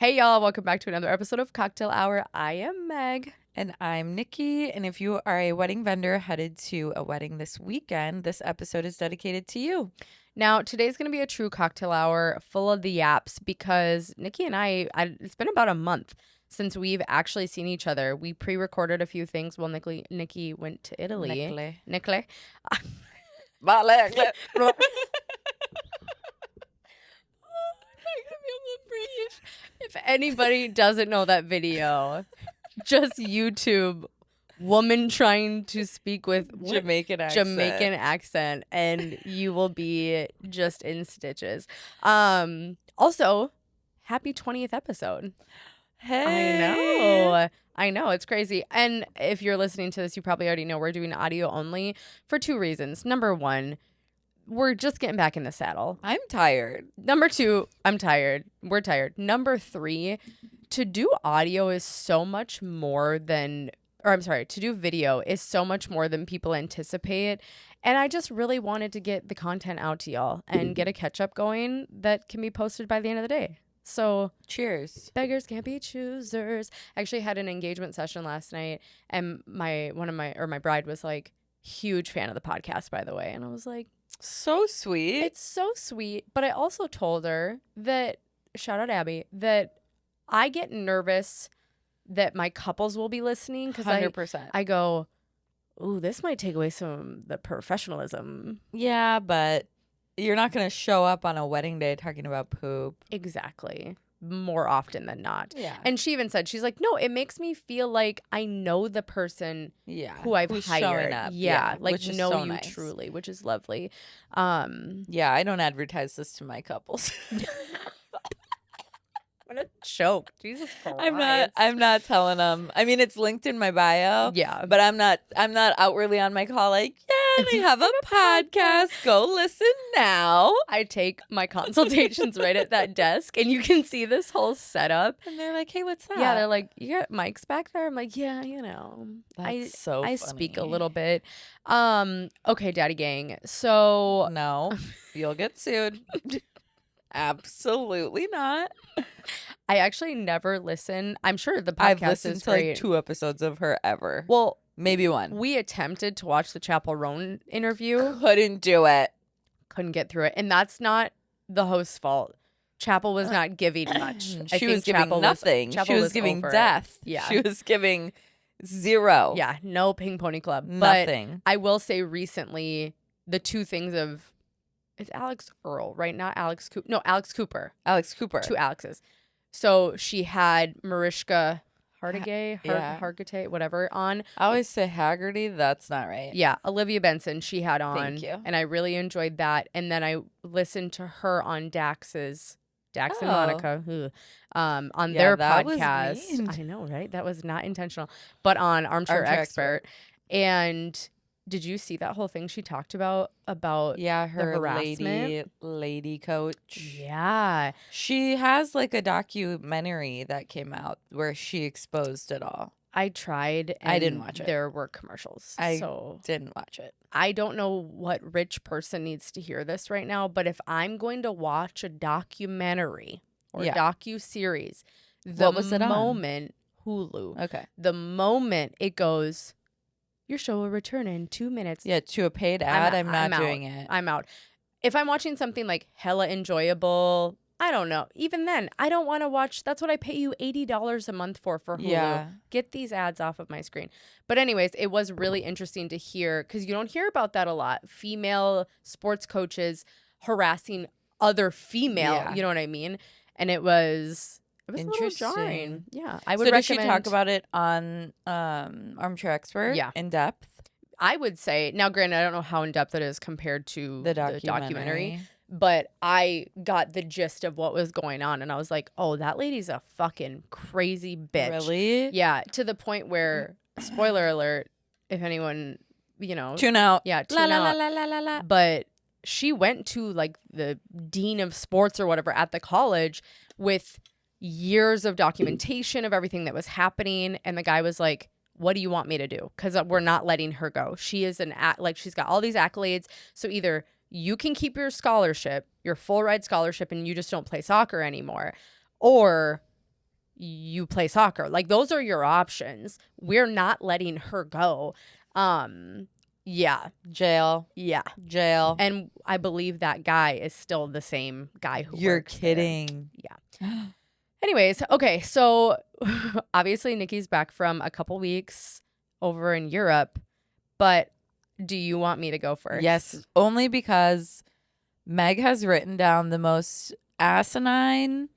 Hey y'all, welcome back to another episode of Cocktail Hour. I am Meg. And I'm Nikki. And if you are a wedding vendor headed to a wedding this weekend, this episode is dedicated to you. Now, today's going to be a true cocktail hour full of the yaps because Nikki and I, it's been about a month since we've actually seen each other. We pre-recorded a few things while Nikki went to Italy. Nikki. If anybody doesn't know that video, just YouTube woman trying to speak with Jamaican accent and you will be just in stitches. Also, happy 20th episode. Hey. I know, it's crazy. And if you're listening to this, you probably already know we're doing audio only for two reasons. Number one, we're just getting back in the saddle. I'm tired. Number two, I'm tired. We're tired. Number three, to do audio is so much more than, to do video is so much more than people anticipate. And I just really wanted to get the content out to y'all and get a catch up going that can be posted by the end of the day. So cheers. Beggars can't be choosers. I actually had an engagement session last night and my bride was like, huge fan of the podcast, by the way. And I was like, so sweet. It's so sweet. But I also told her that, shout out Abby, that I get nervous that my couples will be listening because 100%. I go, ooh, this might take away some of the professionalism. Yeah, but you're not going to show up on a wedding day talking about poop. Exactly. More often than not. Yeah. And she even said, she's like, no, it makes me feel like I know the person who I've hired. Up. Yeah. Like which is know so you nice. truly, which is lovely. Yeah, I don't advertise this to my couples. What a joke. Jesus Christ. I'm not telling them. I mean, it's linked in my bio. Yeah. But I'm not outwardly on my call like, yeah, they have a podcast. Go listen now. I take my consultations right at that desk and you can see this whole setup. And they're like, hey, what's that? Yeah, they're like, you got mics back there? I'm like, yeah, you know. That's so I funny. speak a little bit. Okay, Daddy Gang. So no, you'll get sued. Absolutely not. I actually never listen. I'm sure the podcast I've listened is to great. like 2 episodes of her ever. Well, maybe 1. We attempted to watch the Chapel Roan interview. Couldn't do it. Couldn't get through it. And that's not the host's fault. Chapel was not giving much. She was giving nothing. She was giving death. Yeah. She was giving 0. Yeah, no Ping Pony Club. Nothing. But I will say recently, the two things of, it's Alex Earl, right? Not Alex Cooper. No, Alex Cooper. Alex Cooper. 2 Alexes. So she had Mariska Hargitay, whatever, on. I always say Haggerty. That's not right. Yeah, Olivia Benson she had on. Thank you. And I really enjoyed that. And then I listened to her on Dax and Monica, on their podcast. Was I know, right? That was not intentional. But on Armchair Expert. And did you see that whole thing she talked about her the harassment? lady coach? Yeah. She has like a documentary that came out where she exposed it all. I tried. And I didn't watch it. There were commercials. So didn't watch it. I don't know what rich person needs to hear this right now, but if I'm going to watch a documentary or docu-series, what was it moment, Hulu. Okay. The moment it goes, your show will return in 2 minutes. Yeah, to a paid ad, I'm not doing it. I'm out. If I'm watching something like hella enjoyable, I don't know. Even then, I don't want to watch. That's what I pay you $80 a month for Hulu. Yeah. Get these ads off of my screen. But anyways, it was really interesting to hear because you don't hear about that a lot. Female sports coaches harassing other female, you know what I mean? And it was a little jarring. Yeah. I would recommend. So did she talk about it on Armchair Expert? Yeah. In depth? I would say, now granted, I don't know how in depth it is compared to the documentary. But I got the gist of what was going on. And I was like, oh, that lady's a fucking crazy bitch. Really? Yeah. To the point where, spoiler alert, if anyone, tune out. Yeah. Tune out. But she went to like the dean of sports or whatever at the college with years of documentation of everything that was happening. And the guy was like, what do you want me to do? Because we're not letting her go. She is she's got all these accolades. So either you can keep your scholarship, your full ride scholarship, and you just don't play soccer anymore, or you play soccer. Like, those are your options. We're not letting her go. Yeah. Jail. Yeah. Jail. And I believe that guy is still the same guy who You're works there. kidding. Yeah. Anyways, okay, so obviously Nikki's back from a couple weeks over in Europe, but do you want me to go first? Yes, only because Meg has written down the most asinine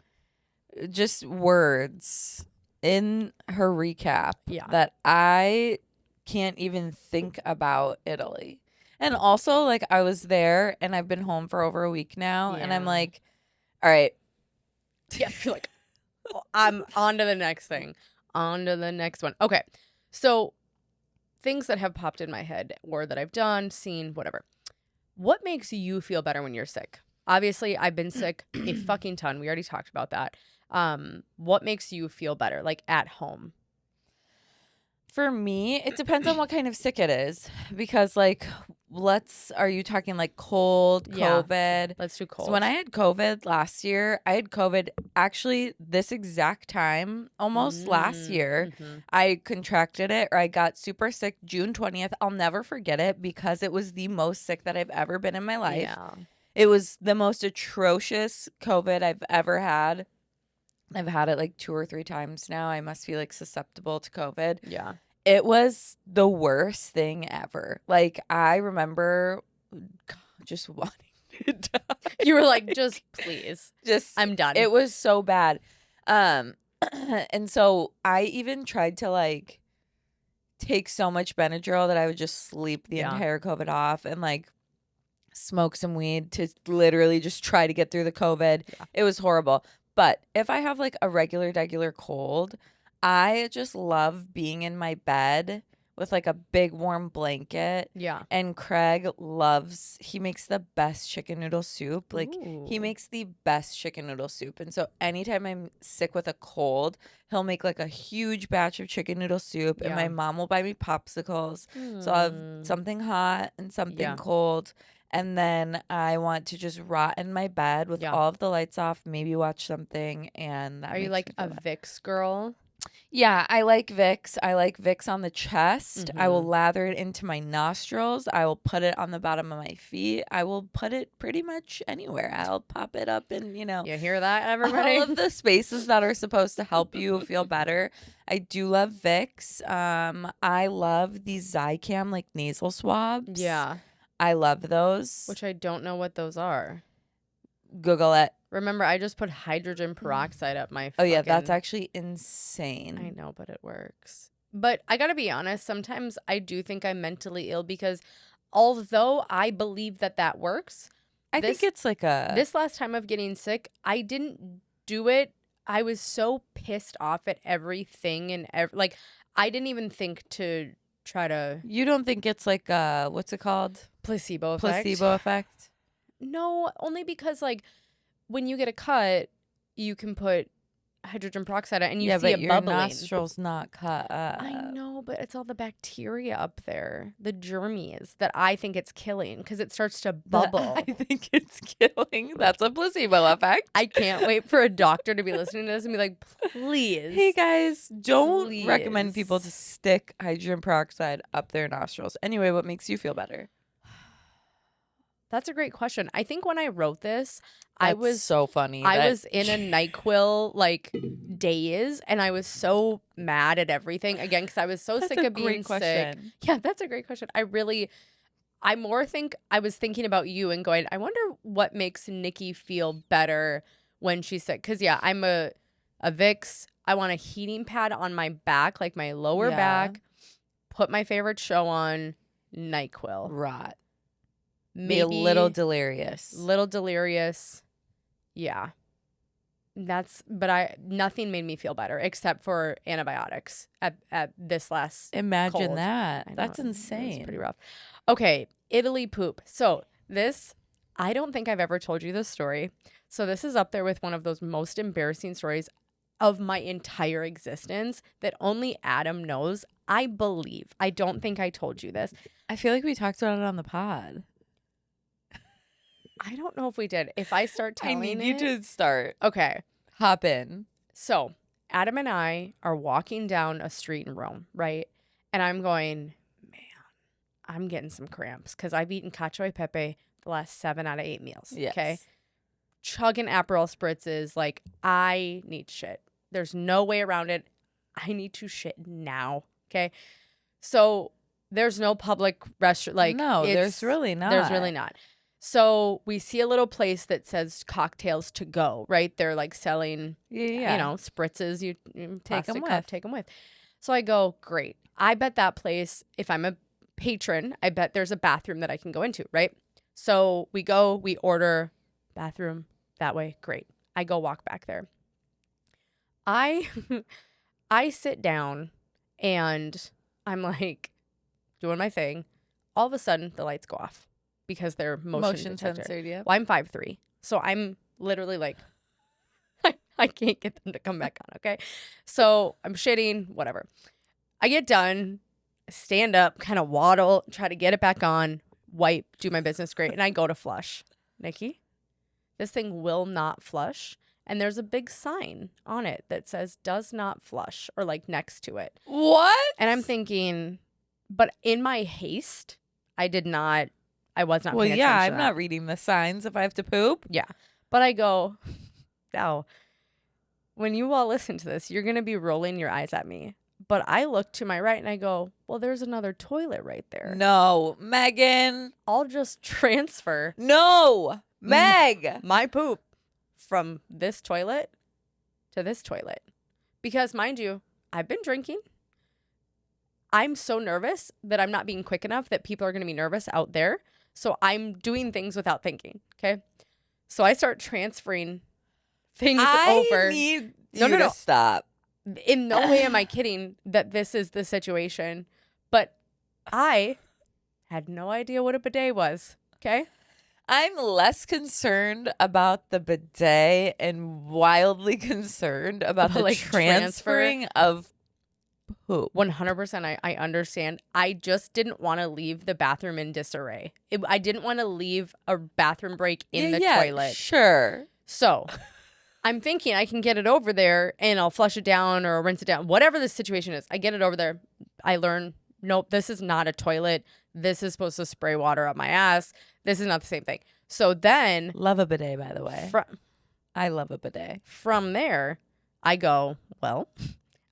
just words in her recap that I can't even think about Italy. And also, like, I was there and I've been home for over a week now, and I'm like, all right. Yeah, you're like, I'm on to the next thing. On to the next one. Okay. So things that have popped in my head or that I've done, seen, whatever. What makes you feel better when you're sick? Obviously, I've been sick a fucking ton. We already talked about that. What makes you feel better, like at home? For me, it depends on what kind of sick it is. Because, like, are you talking like cold, COVID? Let's do cold. So when I had COVID last year, I had COVID actually this exact time, almost last year. Mm-hmm. I contracted it, or I got super sick June 20th. I'll never forget it because it was the most sick that I've ever been in my life. Yeah. It was the most atrocious COVID I've ever had. I've had it like 2 or 3 times now. I must be like susceptible to COVID. Yeah. It was the worst thing ever. Like, I remember just wanting to die. You were like, just please. I'm done. It was so bad. And so I even tried to like take so much Benadryl that I would just sleep the entire COVID off, and like smoke some weed to literally just try to get through the COVID. Yeah. It was horrible. But if I have like a regular cold, I just love being in my bed with like a big warm blanket. Yeah. And Craig he makes the best chicken noodle soup. Like, he makes the best chicken noodle soup. And so anytime I'm sick with a cold, he'll make like a huge batch of chicken noodle soup. And my mom will buy me popsicles. So I'll have something hot and something cold. And then I want to just rot in my bed with all of the lights off, maybe watch something. And that Are you like a Vicks girl? Yeah, I like Vicks. I like Vicks on the chest. Mm-hmm. I will lather it into my nostrils. I will put it on the bottom of my feet. I will put it pretty much anywhere. I'll pop it up in, You hear that, everybody? All of the spaces that are supposed to help you feel better. I do love Vicks. I love the Zicam, like, nasal swabs. Yeah. I love those. Which I don't know what those are. Google it. Remember, I just put hydrogen peroxide up my Oh, yeah, that's actually insane. I know, but it works. But I gotta be honest, sometimes I do think I'm mentally ill because although I believe that works, I think it's like this last time of getting sick, I didn't do it. I was so pissed off at everything and like, I didn't even think to try to... You don't think it's like, what's it called? Placebo effect? Placebo effect? No, only because, like, when you get a cut, you can put hydrogen peroxide and you see it bubbling. Yeah, but your nostrils not cut up. I know, but it's all the bacteria up there, the germies that I think it's killing because it starts to bubble. I think it's killing. That's a placebo effect. I can't wait for a doctor to be listening to this and be like, please. Hey, guys, don't recommend people to stick hydrogen peroxide up their nostrils. Anyway, what makes you feel better? That's a great question. I think when I wrote this, I was so funny. I was in a NyQuil like daze, and I was so mad at everything again because I was so sick of being sick. Yeah, that's a great question. I was thinking about you and going, I wonder what makes Nikki feel better when she's sick. Because I'm a Vicks. I want a heating pad on my back, like my lower back. Put my favorite show on, NyQuil. Rot. Maybe be a little delirious. Yeah. Nothing made me feel better except for antibiotics at this last Imagine cold. that. That's insane. It's pretty rough. Okay, Italy poop. So I don't think I've ever told you this story. So this is up there with one of those most embarrassing stories of my entire existence that only Adam knows. I believe. I don't think I told you this. I feel like we talked about it on the pod. I don't know if we did. If I start telling I need you to start. Okay. Hop in. So, Adam and I are walking down a street in Rome, right? And I'm going, man, I'm getting some cramps because I've eaten cacio e pepe the last 7 out of 8 meals. Yes. Okay. Chugging Aperol spritzes. Like, I need shit. There's no way around it. I need to shit now. Okay. So there's no public restaurant. Like, no, there's really not. There's really not. So we see a little place that says cocktails to go, right? They're like selling, you know, spritzes. You take them with. Take them with. So I go, great. I bet that place, if I'm a patron, I bet there's a bathroom that I can go into, right? So we go, we order bathroom that way. Great. I go walk back there. I sit down and I'm like doing my thing. All of a sudden, the lights go off because they're motion censored. Yeah. Well, I'm 5'3", so I'm literally like, I can't get them to come back on. Okay, so I'm shitting, whatever. I get done, stand up, kind of waddle, try to get it back on, wipe, do my business great, and I go to flush. Nikki, this thing will not flush. And there's a big sign on it that says does not flush, or like next to it. What? And I'm thinking, but in my haste, I was not paying attention to I'm that. not reading the signs if I have to poop. Yeah. But I go, now, when you all listen to this, you're going to be rolling your eyes at me. But I look to my right and I go, well, there's another toilet right there. No, Megan. I'll just transfer. No, Meg. My poop from this toilet to this toilet. Because, mind you, I've been drinking. I'm so nervous that I'm not being quick enough that people are going to be nervous out there. So I'm doing things without thinking. Okay. So I start transferring things over. I need you to stop. In no way am I kidding that this is the situation. But I had no idea what a bidet was. Okay. I'm less concerned about the bidet and wildly concerned about the transferring of poop. 100%. I understand. I just didn't want to leave the bathroom in disarray. I didn't want to leave a bathroom break in the toilet. Sure. So I'm thinking I can get it over there and I'll flush it down or rinse it down. Whatever the situation is, I get it over there. I learn, nope, this is not a toilet. This is supposed to spray water up my ass. This is not the same thing. So then... Love a bidet, by the way. I love a bidet. From there, I go, well,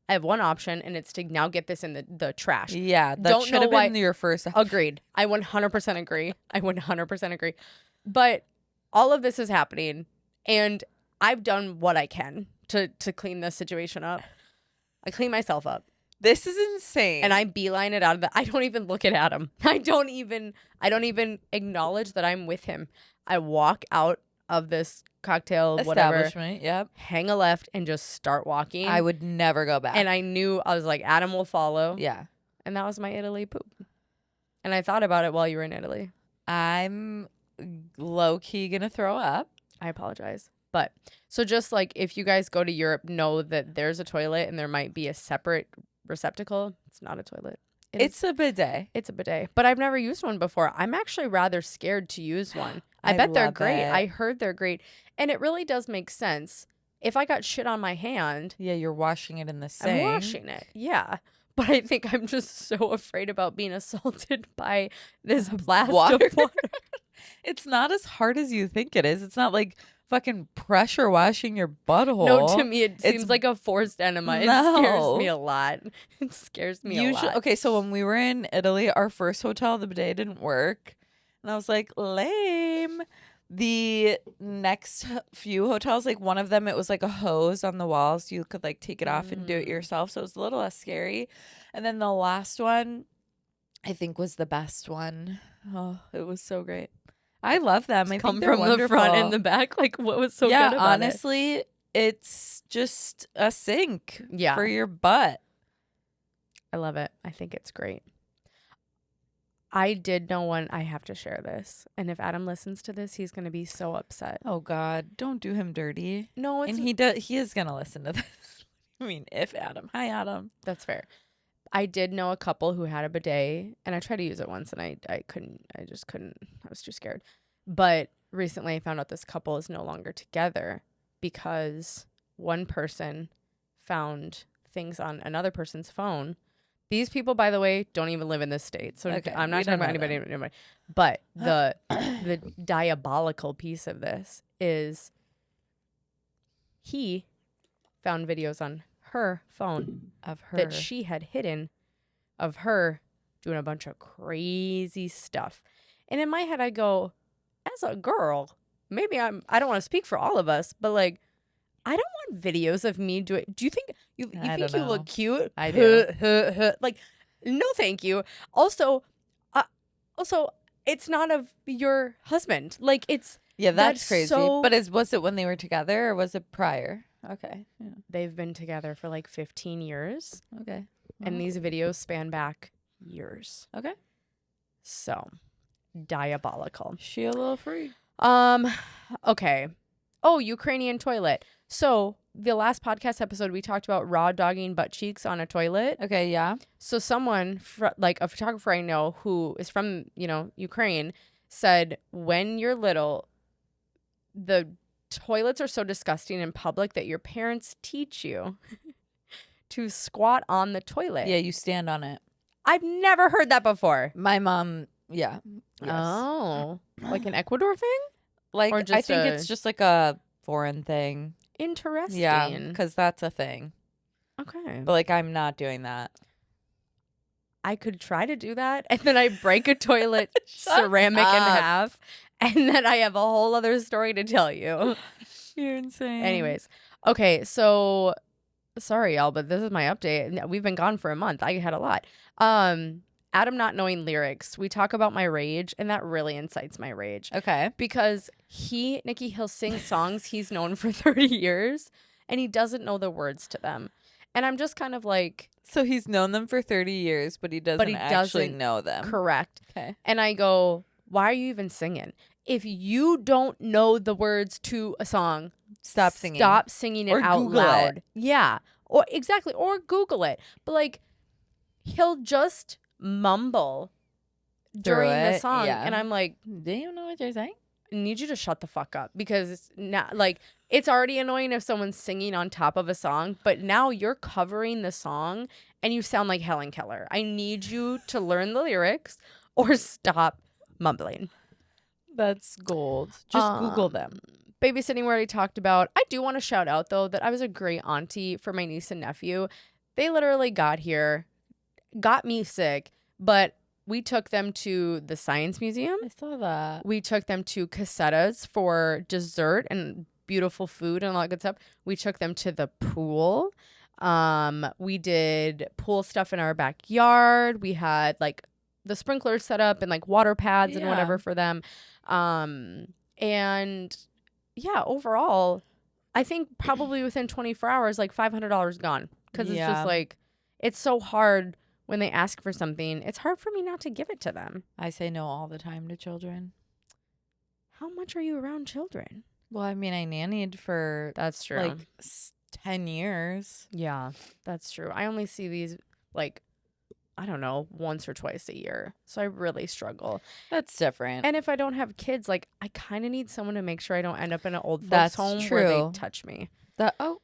I have one option, and it's to now get this in the trash. Yeah, that should have been your first option. Agreed. I 100% agree. I 100% agree. But all of this is happening, and I've done what I can to clean this situation up. I clean myself up. This is insane. And I beeline it out of I don't even look at Adam. I don't even acknowledge that I'm with him. I walk out of this cocktail establishment, whatever, hang a left and just start walking. I would never go back. And I knew, I was like, Adam will follow. Yeah. And that was my Italy poop. And I thought about it while you were in Italy. I'm low-key gonna throw up. I apologize. But so just like if you guys go to Europe, know that there's a toilet and there might be a separate receptacle. It's not a toilet. It's a bidet. It's a bidet. But I've never used one before. I'm actually rather scared to use one. I bet they're great. I heard they're great. And it really does make sense. If I got shit on my hand. Yeah, you're washing it in the sink. I'm washing it. Yeah. But I think I'm just so afraid about being assaulted by this blast of water. It's not as hard as you think it is. It's not like fucking pressure washing your butthole. No, to me it seems like a forced enema. No. It scares me a lot. It scares me a lot. Okay, so when we were in Italy, our first hotel, the bidet didn't work. And I was like, lame. The next few hotels, like one of them, it was like a hose on the wall, so you could like take it off and do it yourself. So it was a little less scary. And then the last one, I think, was the best one. Oh, it was so great. I love them. I come think they're from wonderful. The front and the back. Like, what was so good about honestly, it's just a sink for your butt. I love it. I think it's great. I did know one. I have to share this. And if Adam listens to this, he's going to be so upset. Oh, God. Don't do him dirty. No, it's... And he is going to listen to this. I mean, if Adam. Hi, Adam. That's fair. I did know a couple who had a bidet, and I tried to use it once, and I couldn't. I just couldn't. I was too scared. But recently I found out this couple is no longer together because one person found things on another person's phone. These people, by the way, don't even live in this state. So Okay, I'm not talking about anybody. But the diabolical piece of this is he found videos on her phone of her that she had hidden of her doing a bunch of crazy stuff. And in my head, I go, as a girl, maybe I don't want to speak for all of us, but like, I don't want videos of me doing. Do you think you think you look cute? I do. Like, no, thank you. Also, it's not of your husband. Like, it's that's crazy. So, but was it when they were together or was it prior? Okay, yeah. They've been together for like 15 years. Okay, and these videos span back years. Okay, so diabolical. She a little freak. Okay. Oh, Ukrainian toilet. So the last podcast episode, we talked about raw dogging butt cheeks on a toilet. Okay, yeah. So someone, like a photographer I know who is from, Ukraine, said when you're little, the toilets are so disgusting in public that your parents teach you to squat on the toilet. Yeah, you stand on it. I've never heard that before. My mom, yeah. Yes. Oh, like an Ecuador thing? Like, I think it's just like a foreign thing. Interesting. Yeah, because that's a thing. Okay. But like, I'm not doing that. I could try to do that, and then I break a toilet ceramic in half, and then I have a whole other story to tell you. You're insane. Anyways, okay, so sorry, y'all, but this is my update. We've been gone for a month. I had a lot. Adam not knowing lyrics. We talk about my rage, and that really incites my rage. Okay. Because Nikki, he'll sing songs he's known for 30 years, and he doesn't know the words to them. And I'm just kind of like... So he's known them for 30 years, but he doesn't actually know them. Correct. Okay. And I go, why are you even singing? If you don't know the words to a song, stop singing. Stop singing it out loud. It. Yeah. Or exactly. Or Google it. But like, he'll just mumble during the song. Yeah. And I'm like, do you know what you're saying? I need you to shut the fuck up, because it's not like, it's already annoying if someone's singing on top of a song, but now you're covering the song and you sound like Helen Keller. I need you to learn the lyrics or stop mumbling. That's gold. Just Google them. Babysitting, we already talked about. I do want to shout out, though, that I was a great auntie for my niece and nephew. They literally got here, got me sick, but we took them to the Science Museum. I saw that. We took them to Casetas for dessert and beautiful food and all that good stuff. We took them to the pool. We did pool stuff in our backyard. We had like the sprinklers set up and like water pads and whatever for them. And yeah, overall, I think probably within 24 hours, like $500 gone. Because it's just like, it's so hard when they ask for something. It's hard for me not to give it to them. I say no all the time to children. How much are you around children? Well, I mean, I nannied for that's true, like 10 years. Yeah, that's true. I only see these like, I don't know, once or twice a year. So I really struggle. That's different. And if I don't have kids, like, I kind of need someone to make sure I don't end up in an old folks home where they touch me. I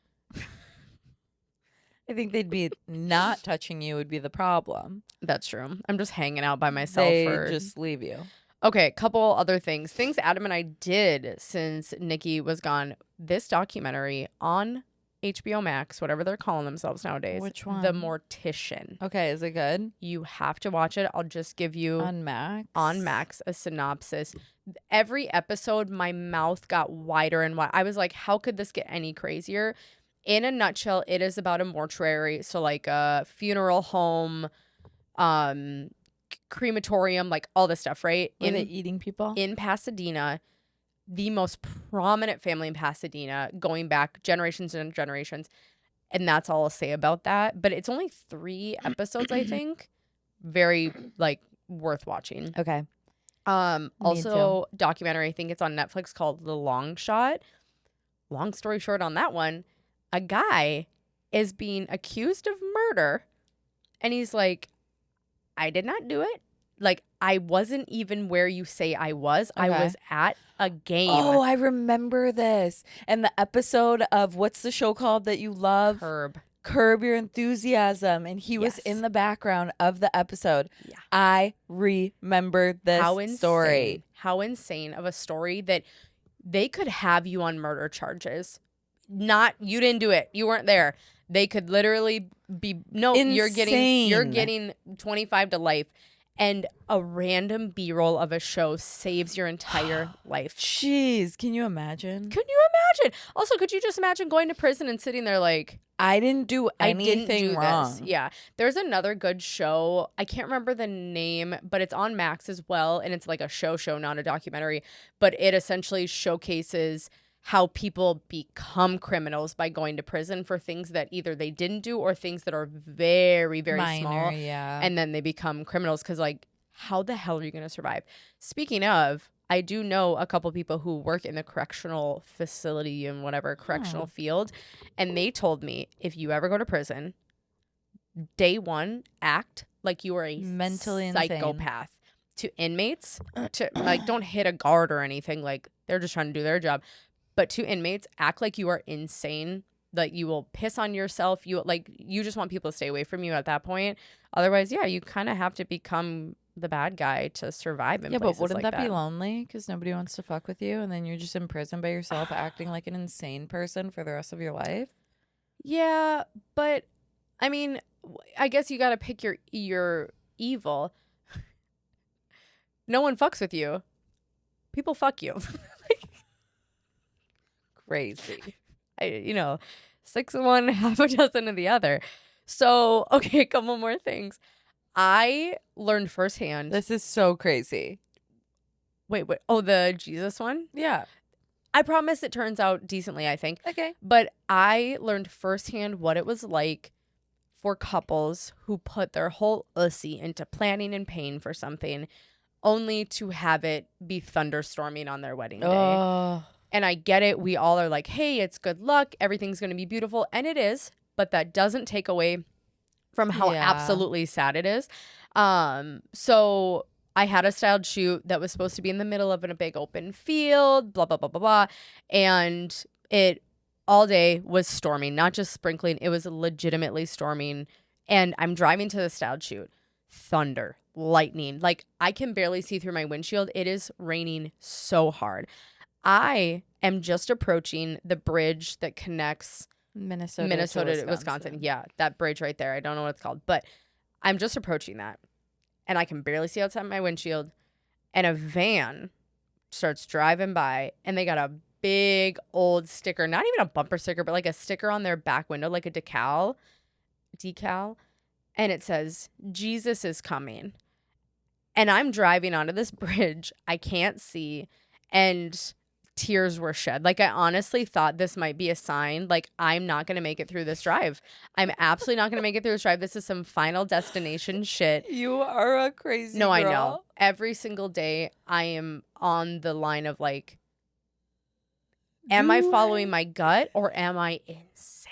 think they'd be not touching you would be the problem. That's true. I'm just hanging out by myself. They just leave you. Okay, couple other things. Things Adam and I did since Nikki was gone. This documentary on HBO Max, whatever they're calling themselves nowadays. Which one? The Mortician. Okay, is it good? You have to watch it. I'll just give you on Max a synopsis. Every episode, my mouth got wider and wider. I was like, how could this get any crazier? In a nutshell, it is about a mortuary, so like a funeral home, crematorium, like all this stuff, right? Are they eating people? In Pasadena, the most prominent family in Pasadena, going back generations and generations. And that's all I'll say about that. But it's only 3 episodes, I think. Very, like, worth watching. Okay. Also, documentary, I think it's on Netflix, called The Long Shot. Long story short on that one, a guy is being accused of murder. And he's like, I did not do it. Like, I wasn't even where you say I was. Okay. I was at a game. Oh, I remember this. And the episode of, what's the show called that you love? Curb. Curb Your Enthusiasm, and he was in the background of the episode. Yeah. I remember this story. How insane of a story that they could have you on murder charges. You didn't do it. You weren't there. They could literally be insane. you're getting 25 to life, and a random B-roll of a show saves your entire life. Jeez, can you imagine? Also, could you just imagine going to prison and sitting there like, I didn't do anything wrong. This. Yeah. There's another good show. I can't remember the name, but it's on Max as well, and it's like a show, not a documentary, but it essentially showcases how people become criminals by going to prison for things that either they didn't do or things that are very, very minor, small. Yeah. And then they become criminals because, like, how the hell are you going to survive? Speaking of, I do know a couple people who work in the correctional facility and whatever correctional field. And they told me, if you ever go to prison, day one, act like you are a mentally psychopath to inmates. To like, don't hit a guard or anything. Like, they're just trying to do their job. But to inmates, act like you are insane. Like, you will piss on yourself. You just want people to stay away from you at that point. Otherwise, yeah, you kind of have to become the bad guy to survive in places but wouldn't like that be lonely? Because nobody wants to fuck with you, and then you're just in prison by yourself acting like an insane person for the rest of your life? Yeah, but, I mean, I guess you got to pick your evil. No one fucks with you. People fuck you. Crazy. 6 of one, half a dozen of the other. So, okay, a couple more things. I learned firsthand. This is so crazy. Wait. Oh, the Jesus one? Yeah. I promise it turns out decently, I think. Okay. But I learned firsthand what it was like for couples who put their whole ussy into planning and paying for something only to have it be thunderstorming on their wedding day. Oh. And I get it. We all are like, hey, it's good luck. Everything's going to be beautiful. And it is. But that doesn't take away from how absolutely sad it is. So I had a styled shoot that was supposed to be in the middle of a big open field, blah, blah, blah, blah, blah. And it all day was storming, not just sprinkling. It was legitimately storming. And I'm driving to the styled shoot. Thunder, lightning. Like, I can barely see through my windshield. It is raining so hard. I am just approaching the bridge that connects Minnesota to Wisconsin. Yeah, that bridge right there. I don't know what it's called, but I'm just approaching that. And I can barely see outside my windshield. And a van starts driving by, and they got a big old sticker, not even a bumper sticker, but like a sticker on their back window, like a decal. And it says, Jesus is coming. And I'm driving onto this bridge. I can't see. And tears were shed. Like, I honestly thought this might be a sign. Like, I'm not going to make it through this drive. I'm absolutely not going to make it through this drive. This is some Final Destination shit. You are a crazy girl. I know. Every single day, I am on the line of like, am I following my gut or am I insane?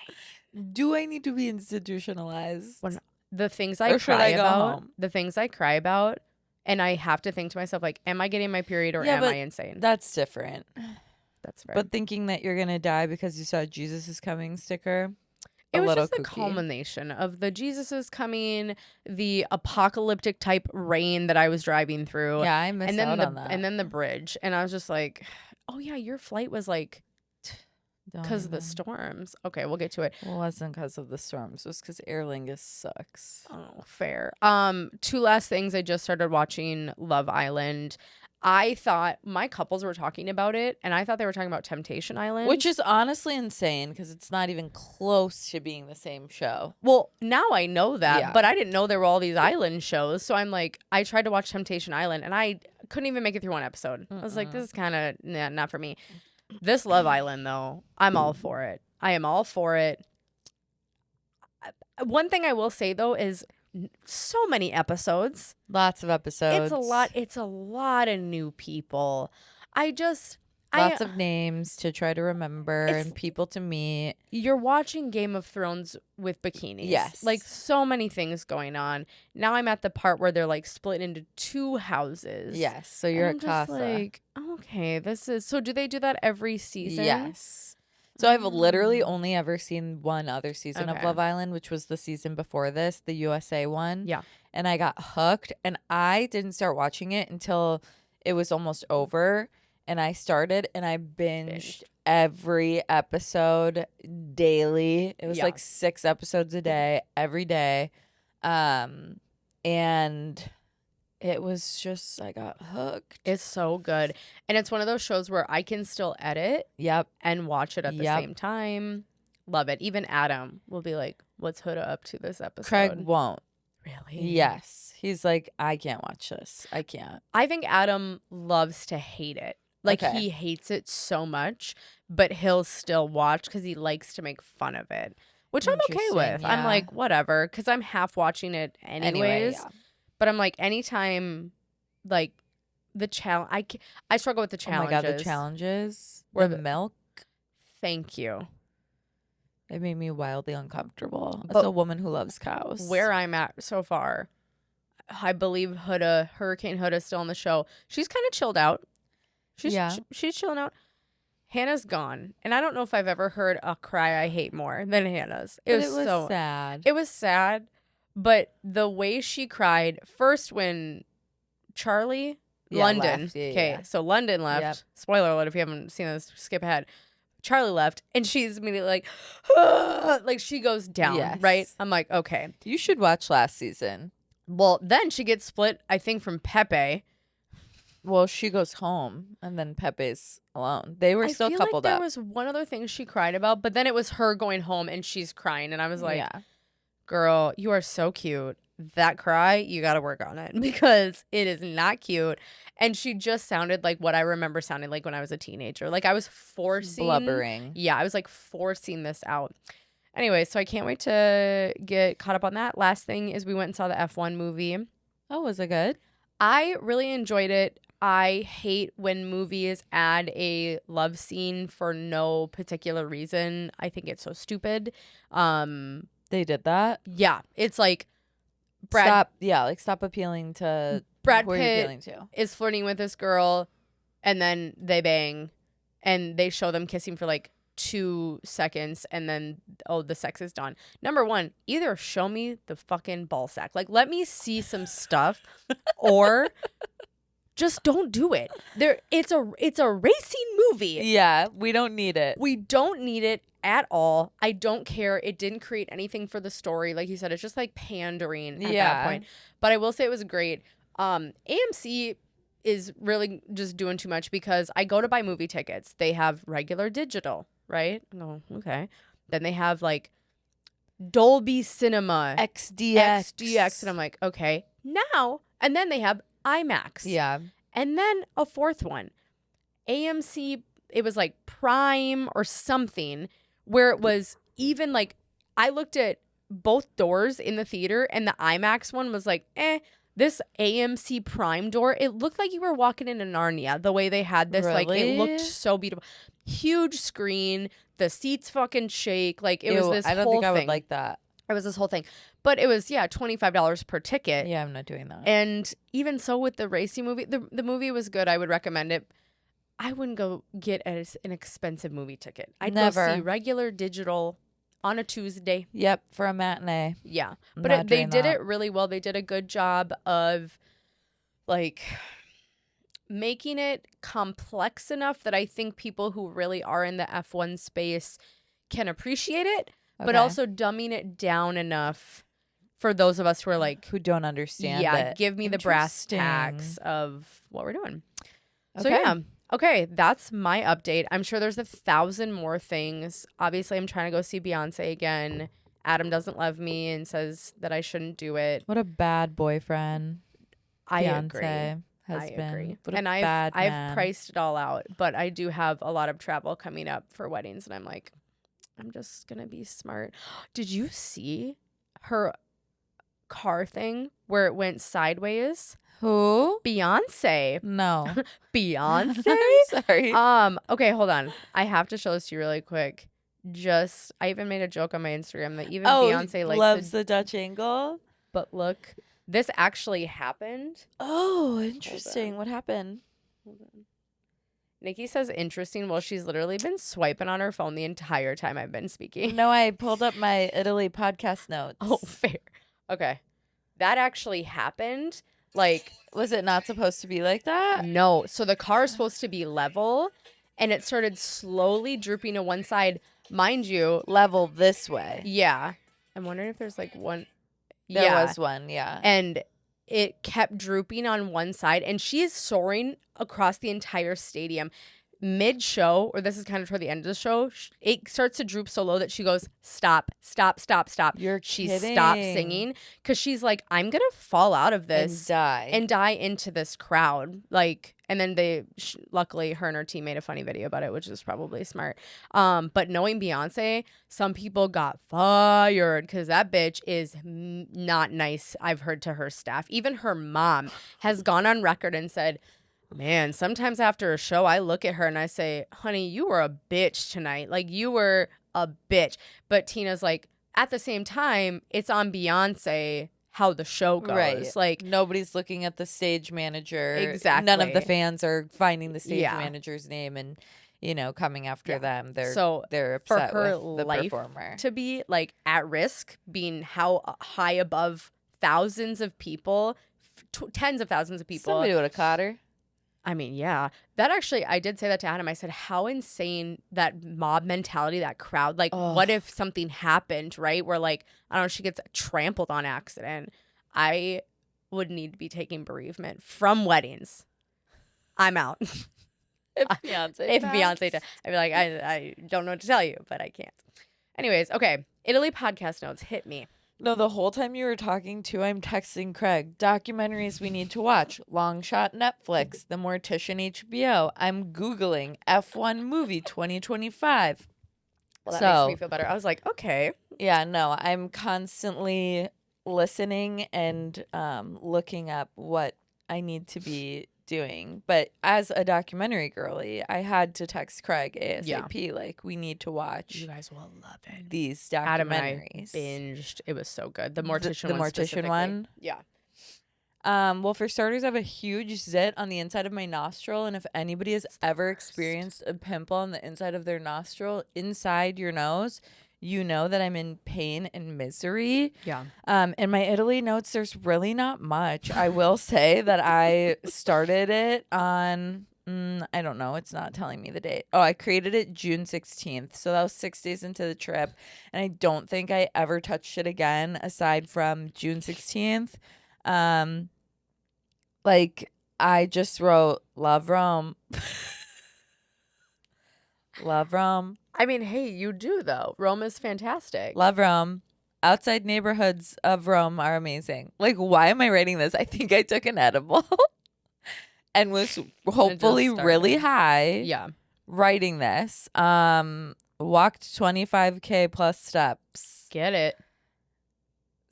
Do I need to be institutionalized? The things I cry about, and I have to think to myself, like, am I getting my period or am I insane? That's different. That's fair. But thinking that you're going to die because you saw Jesus is coming sticker, it was just the culmination of the Jesus is coming, the apocalyptic type rain that I was driving through. Yeah, I missed out on that. And then the bridge. And I was just like, oh, yeah, your flight was like because of the storms. Okay, we'll get to it. It wasn't because of the storms. It was because Aer Lingus sucks. Oh, fair. 2 last things. I just started watching Love Island. I thought my couples were talking about it, and I thought they were talking about Temptation Island. Which is honestly insane because it's not even close to being the same show. Well, now I know that, but I didn't know there were all these island shows. So I'm like, I tried to watch Temptation Island, and I couldn't even make it through one episode. I was like, this is kind of not for me. This Love Island, though, I'm all for it. I am all for it. One thing I will say, though, is so many episodes. Lots of episodes. It's a lot of new people. Lots of names to try to remember and people to meet. You're watching Game of Thrones with bikinis. Yes. Like, so many things going on. Now I'm at the part where they're, like, split into 2 houses. Yes. So you're at Casa. Like, okay, this is... So do they do that every season? Yes. So I've literally only ever seen one other season of Okay. Love Island, which was the season before this, the USA one. Yeah. And I got hooked, and I didn't start watching it until it was almost over. And I started, and I binged every episode daily. It was like 6 episodes a day, every day. And it was just, I got hooked. It's so good. And it's one of those shows where I can still edit and watch it at the same time. Love it. Even Adam will be like, what's Huda up to this episode? Craig won't. Really? Yes. He's like, I can't watch this. I can't. I think Adam loves to hate it. Like, he hates it so much, but he'll still watch because he likes to make fun of it, which I'm okay with. Yeah. I'm like, whatever, because I'm half watching it anyways. But I'm like, anytime, like, the challenge, I struggle with the challenges. Oh my God, the challenges. Where the milk. Thank you. It made me wildly uncomfortable as a woman who loves cows. Where I'm at so far, I believe Hurricane Huda's still on the show. She's kind of chilled out. She's chilling out. Hannah's gone. And I don't know if I've ever heard a cry I hate more than Hannah's. It was so sad. It was sad. But the way she cried, first when Charlie, London. So London left. Yep. Spoiler alert if you haven't seen this, skip ahead. Charlie left, and she's immediately like, ah! Like she goes down, right? I'm like, okay. You should watch last season. Well, then she gets split, I think, from Pepe. Well, she goes home, and then Pepe's alone. They were still coupled like up. There was one other thing she cried about, but then it was her going home, and she's crying, and I was like, girl, you are so cute. That cry, you got to work on it because it is not cute. And she just sounded like what I remember sounding like when I was a teenager. Like I was forcing. Blubbering. Yeah, I was like forcing this out. Anyway, so I can't wait to get caught up on that. Last thing is we went and saw the F1 movie. Oh, was it good? I really enjoyed it. I hate when movies add a love scene for no particular reason. I think it's so stupid. They did that? Yeah. It's like stop appealing to Brad who Pitt appealing to. Is flirting with this girl, and then they bang, and they show them kissing for like 2 seconds, and then the sex is done. Number one, either show me the fucking ball sack, like let me see some stuff, or just don't do it. It's a racing movie. Yeah, we don't need it. We don't need it at all. I don't care. It didn't create anything for the story. Like you said, it's just like pandering at that point. But I will say it was great. AMC is really just doing too much because I go to buy movie tickets. They have regular digital, right? Oh, okay. Then they have like Dolby Cinema, XDX, and I'm like, okay, now. And then they have IMAX. Yeah. And then a fourth one. AMC, it was like Prime or something, where it was even like, I looked at both doors in the theater and the IMAX one was like, this AMC Prime door, it looked like you were walking into Narnia the way they had this. Really? Like, it looked so beautiful. Huge screen. The seats fucking shake. Like, it was this whole thing. I don't think I would like that. It was this whole thing. But it was, $25 per ticket. Yeah, I'm not doing that. And even so with the racing movie, the movie was good. I would recommend it. I wouldn't go get an expensive movie ticket. I'd Never. go see regular digital on a Tuesday. Yep, for a matinee. Yeah. But they did it really well. They did a good job of like making it complex enough that I think people who really are in the F1 space can appreciate it, but also dumbing it down enough for those of us who are like, who don't understand it. Give me the brass tacks of what we're doing. Okay. So yeah. Okay, that's my update. I'm sure there's 1,000 more things. Obviously, I'm trying to go see Beyonce again. Adam doesn't love me and says that I shouldn't do it. What a bad boyfriend. I Beyonce agree. Has I been. agree. What a and bad I've man. priced it all out, but I do have a lot of travel coming up for weddings, and I'm like, I'm just gonna be smart. Did you see her car thing where it went sideways? Who? Beyonce. No. Beyonce? Sorry. Okay, hold on. I have to show this to you really quick. I even made a joke on my Instagram that even Beyonce loves the Dutch angle. But look, this actually happened. Oh, interesting. What happened? Hold on. Nikki says interesting. Well, she's literally been swiping on her phone the entire time I've been speaking. No, I pulled up my Italy podcast notes. Oh, fair. Okay. That actually happened. Like, was it not supposed to be like that? No. So the car is supposed to be level, and it started slowly drooping to one side. Mind you, level this way. Yeah. I'm wondering if there's like one. There was one, yeah. And it kept drooping on one side, and she is soaring across the entire stadium. Mid-show, or this is kind of toward the end of the show, it starts to droop so low that she goes, stop. She stops singing because she's like, I'm going to fall out of this and die into this crowd. Like, and then luckily, her and her team made a funny video about it, which is probably smart. But knowing Beyonce, some people got fired because that bitch is not nice, I've heard, to her staff. Even her mom has gone on record and said, man, sometimes after a show, I look at her and I say, honey, you were a bitch tonight. Like, you were a bitch. But Tina's like, at the same time, it's on Beyonce how the show goes. Right. Like, nobody's looking at the stage manager. Exactly. None of the fans are finding the stage manager's name and, coming after them. They're upset for her with the life performer. To be, like, at risk, being how high above thousands of people, tens of thousands of people. Somebody would have caught her. I mean, yeah. That actually, I did say that to Adam. I said, how insane that mob mentality, that crowd. Like, what if something happened, right? Where, like, I don't know, she gets trampled on accident. I would need to be taking bereavement from weddings. I'm out. If Beyonce does. I'd be like, I don't know what to tell you, but I can't. Anyways, okay. Italy podcast notes. Hit me. No, the whole time you were talking to, I'm texting Craig, documentaries we need to watch, Long Shot Netflix, The Mortician HBO. I'm Googling F1 movie 2025. Well, that makes me feel better. I was like, okay. Yeah, no, I'm constantly listening and looking up what I need to be doing. But as a documentary girly, I had to text Craig ASAP, like, we need to watch. You guys will love it. These documentaries. Adam and I binged. It was so good. The Mortician one? Yeah. Well, for starters, I have a huge zit on the inside of my nostril, and if anybody has ever experienced a pimple on the inside of their nostril, inside your nose, you know that I'm in pain and misery. Yeah. In my Italy notes, there's really not much. I will say that I started it on, I don't know. It's not telling me the date. Oh, I created it June 16th. So that was 6 days into the trip. And I don't think I ever touched it again aside from June 16th. Like, I just wrote, love Rome. Love Rome. I mean, hey, you do, though. Rome is fantastic. Love Rome. Outside neighborhoods of Rome are amazing. Like, why am I writing this? I think I took an edible and was hopefully really high. Yeah. Writing this. Walked 25K plus steps. Get it.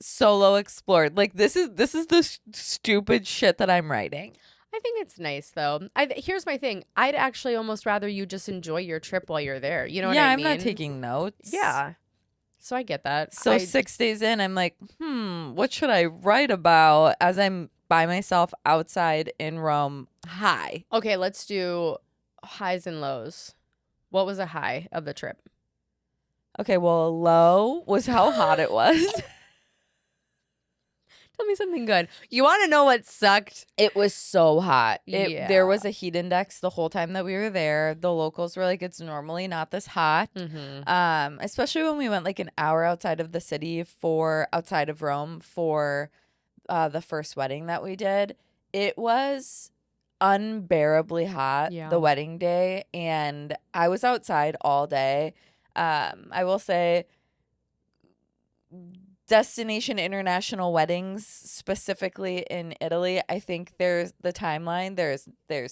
Solo explored. Like, this is the stupid shit that I'm writing. I think it's nice, though. Here's my thing. I'd actually almost rather you just enjoy your trip while you're there. You know what I mean? Yeah, I'm not taking notes. Yeah. So I get that. So 6 days in, I'm like, what should I write about as I'm by myself outside in Rome high? Okay, let's do highs and lows. What was a high of the trip? Okay, well, a low was how hot it was. Tell me something good. You want to know what sucked? It was so hot. Yeah. There was a heat index the whole time that we were there. The locals were like, it's normally not this hot. Mm-hmm. Especially when we went like an hour outside of the city outside of Rome for the first wedding that we did. It was unbearably hot the wedding day. And I was outside all day. I will say, destination international weddings, specifically in Italy, I think there's the timeline. There's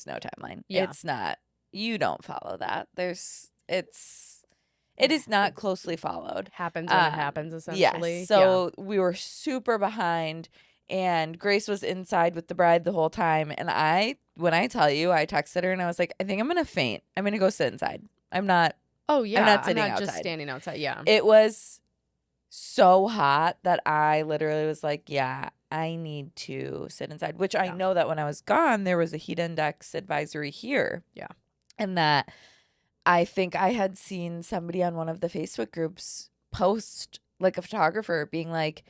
no timeline. Yeah. It's not. You don't follow that. It is not closely followed. Happens when it happens, essentially. Yes. So we were super behind, and Grace was inside with the bride the whole time. And when I tell you, I texted her and I was like, I think I'm gonna faint. I'm gonna go sit inside. I'm not. Oh yeah. I'm not sitting outside. Just standing outside. Yeah. It was so hot that I literally was like, yeah, I need to sit inside, which I know that when I was gone, there was a heat index advisory here. Yeah. And that I think I had seen somebody on one of the Facebook groups post, like a photographer being like,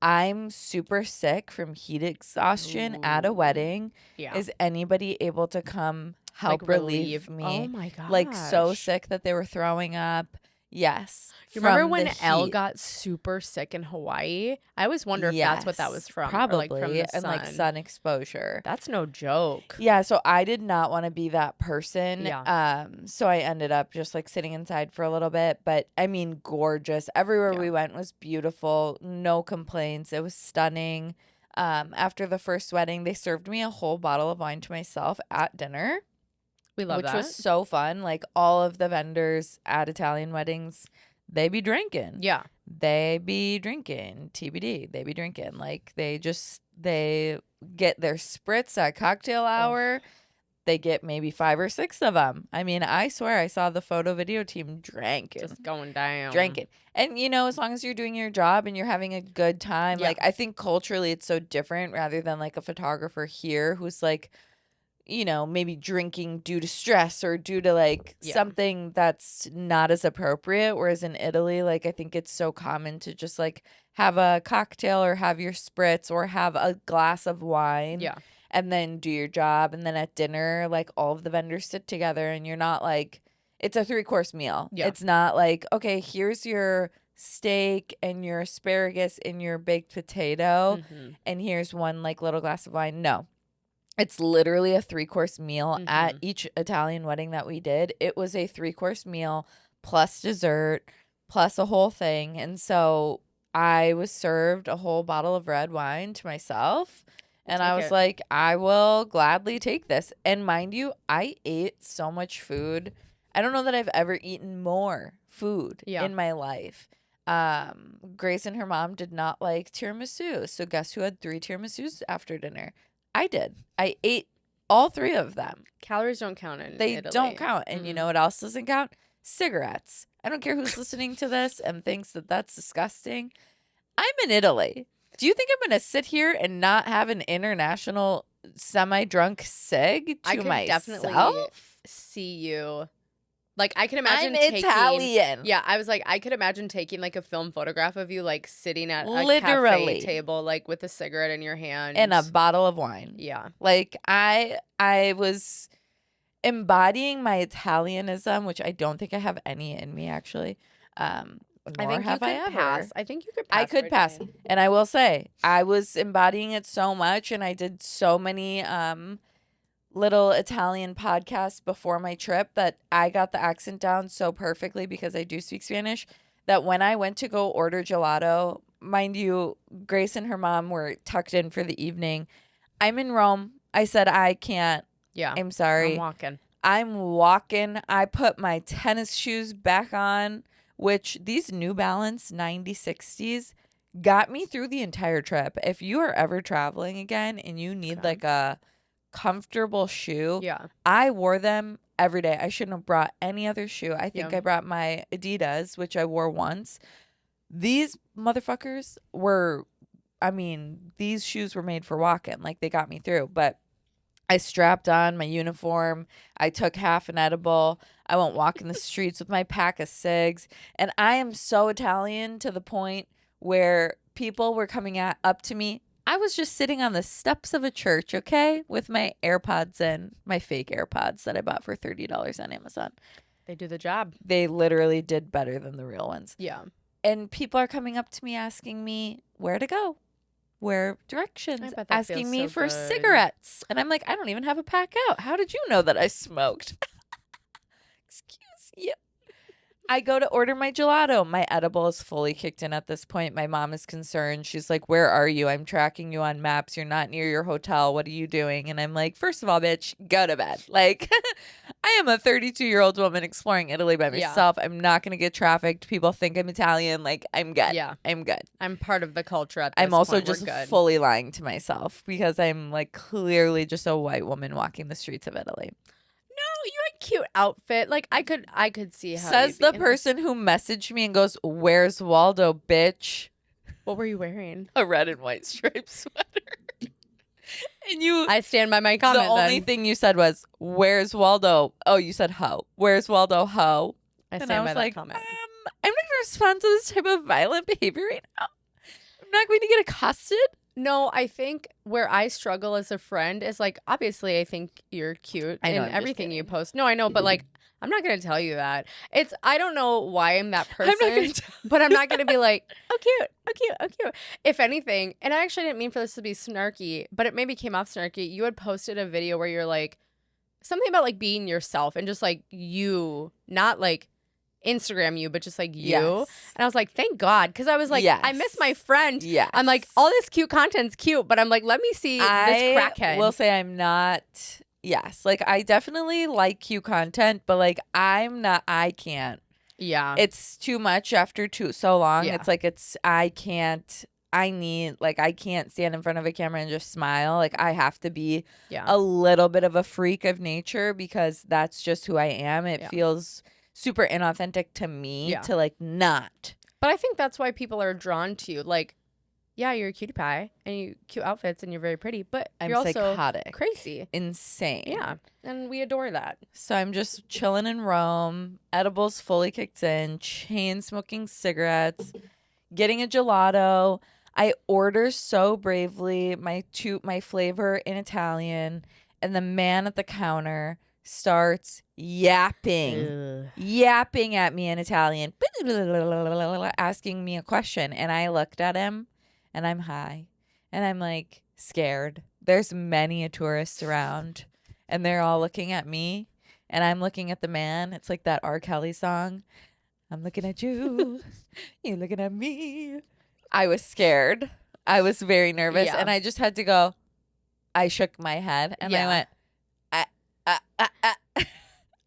I'm super sick from heat exhaustion at a wedding. Yeah. Is anybody able to come help Like relieve me? Oh my gosh. Like so sick that they were throwing up. Yes. You remember when Elle got super sick in Hawaii? I always wonder if that's what that was from. Probably. Or like from the sun. And like sun exposure. That's no joke. Yeah, so I did not want to be that person. Yeah. So I ended up just like sitting inside for a little bit. But I mean, gorgeous. Everywhere we went was beautiful. No complaints. It was stunning. After the first wedding, they served me a whole bottle of wine to myself at dinner. We love that. Which was so fun. Like all of the vendors at Italian weddings, they be drinking. Yeah. They be drinking. TBD. They be drinking. Like they get their spritz at cocktail hour. Oh. They get maybe 5 or 6 of them. I mean, I swear I saw the photo video team drinking. Just going down. Drinking. And, you know, as long as you're doing your job and you're having a good time, like I think culturally it's so different rather than like a photographer here who's like, you know, maybe drinking due to stress or due to like something that's not as appropriate. Whereas in Italy, like I think it's so common to just like have a cocktail or have your spritz or have a glass of wine. Yeah. And then do your job. And then at dinner, like all of the vendors sit together and you're not like, it's a 3-course meal. Yeah. It's not like, okay, here's your steak and your asparagus and your baked potato. Mm-hmm. And here's one like little glass of wine. No. It's literally a 3-course meal at each Italian wedding that we did. It was a 3-course meal plus dessert plus a whole thing. And so I was served a whole bottle of red wine to myself. And I was like, I will gladly take this. And mind you, I ate so much food. I don't know that I've ever eaten more food in my life. Grace and her mom did not like tiramisu. So guess who had 3 tiramisus after dinner? I did. I ate all 3 of them. Calories don't count in They Italy. don't count. And you know what else doesn't count? Cigarettes. I don't care who's listening to this and thinks that that's disgusting. I'm in Italy. Do you think I'm going to sit here and not have an international semi-drunk cig to myself? I could definitely see you. Like, I can imagine taking... Italian. Yeah, I was like, I could imagine taking, like, a film photograph of you, like, sitting at a cafe table, like, with a cigarette in your hand. And a bottle of wine. Yeah. Like, I was embodying my Italianism, which I don't think I have any in me, actually. I think you could pass. I think you could pass. I could pass. And I will say, I was embodying it so much, and I did so many... little Italian podcast before my trip that I got the accent down so perfectly because I do speak Spanish that when I went to go order gelato, mind you, Grace and her mom were tucked in for the evening. I'm in Rome. I said, I can't. Yeah. I'm sorry. I'm walking. I put my tennis shoes back on, which these New Balance 9060s got me through the entire trip. If you are ever traveling again and you need like a comfortable shoe. Yeah. I wore them every day. I shouldn't have brought any other shoe. I think I brought my Adidas, which I wore once. These motherfuckers were, I mean, these shoes were made for walking. Like they got me through. But I strapped on my uniform. I took half an edible. I went walking the streets with my pack of cigs. And I am so Italian to the point where people were coming up to me. I was just sitting on the steps of a church, okay, with my AirPods in, my fake AirPods that I bought for $30 on Amazon. They do the job. They literally did better than the real ones. Yeah. And people are coming up to me asking me where to go, where directions, asking me for cigarettes. And I'm like, I don't even have a pack out. How did you know that I smoked? Excuse you. I go to order my gelato. My edible is fully kicked in at this point. My mom is concerned. She's like, where are you? I'm tracking you on maps. You're not near your hotel. What are you doing? And I'm like, first of all, bitch, go to bed. Like, I am a 32-year-old woman exploring Italy by myself. Yeah. I'm not going to get trafficked. People think I'm Italian. Like, I'm good. Yeah. I'm good. I'm part of the culture at this I'm also point. just fully lying to myself because I'm, like, clearly just a white woman walking the streets of Italy. You had a cute outfit. Like I could see how. Says the person who messaged me and goes, "Where's Waldo, bitch?" What were you wearing? A red and white striped sweater. And you, I stand by my comment. The only thing you said was, "Where's Waldo?" Oh, you said "ho." Where's Waldo? Ho. I And stand I was by like, that comment. I'm not going to respond to this type of violent behavior right now. I'm not going to get accosted. No, I think where I struggle as a friend is like, obviously, I think you're cute I know, in I'm everything you just post. No, I know, but like, I'm not going to tell you that. I don't know why I'm that person, I'm not going to but I'm not going to be like, oh, cute, oh, cute, oh, cute. If anything, and I actually didn't mean for this to be snarky, but it maybe came off snarky. You had posted a video where you're like, something about like being yourself and just like you, not like Instagram you, but just like you. Yes. And I was like, thank God. Because I was like, Yes. I miss my friend. Yes. I'm like, all this cute content's cute, but I'm like, let me see this crackhead. I will say I'm not. Yes. Like, I definitely like cute content, but like, I can't. Yeah. It's too much after so long. Yeah. It's like, I can't stand in front of a camera and just smile. Like, I have to be a little bit of a freak of nature because that's just who I am. It feels super inauthentic to me to like not. But I think that's why people are drawn to you. Like, yeah, you're a cutie pie and you cute outfits and you're very pretty, but I'm you're also psychotic, crazy, insane. Yeah, and we adore that. So I'm just chilling in Rome, edibles fully kicked in, chain smoking cigarettes, getting a gelato. I order so bravely my flavor in Italian, and the man at the counter starts yapping at me in Italian, asking me a question. And I looked at him and I'm high and I'm like scared. There's many a tourist around and they're all looking at me and I'm looking at the man. It's like that R. Kelly song. I'm looking at you. You're looking at me. I was scared. I was very nervous and I just had to go. I shook my head and I went,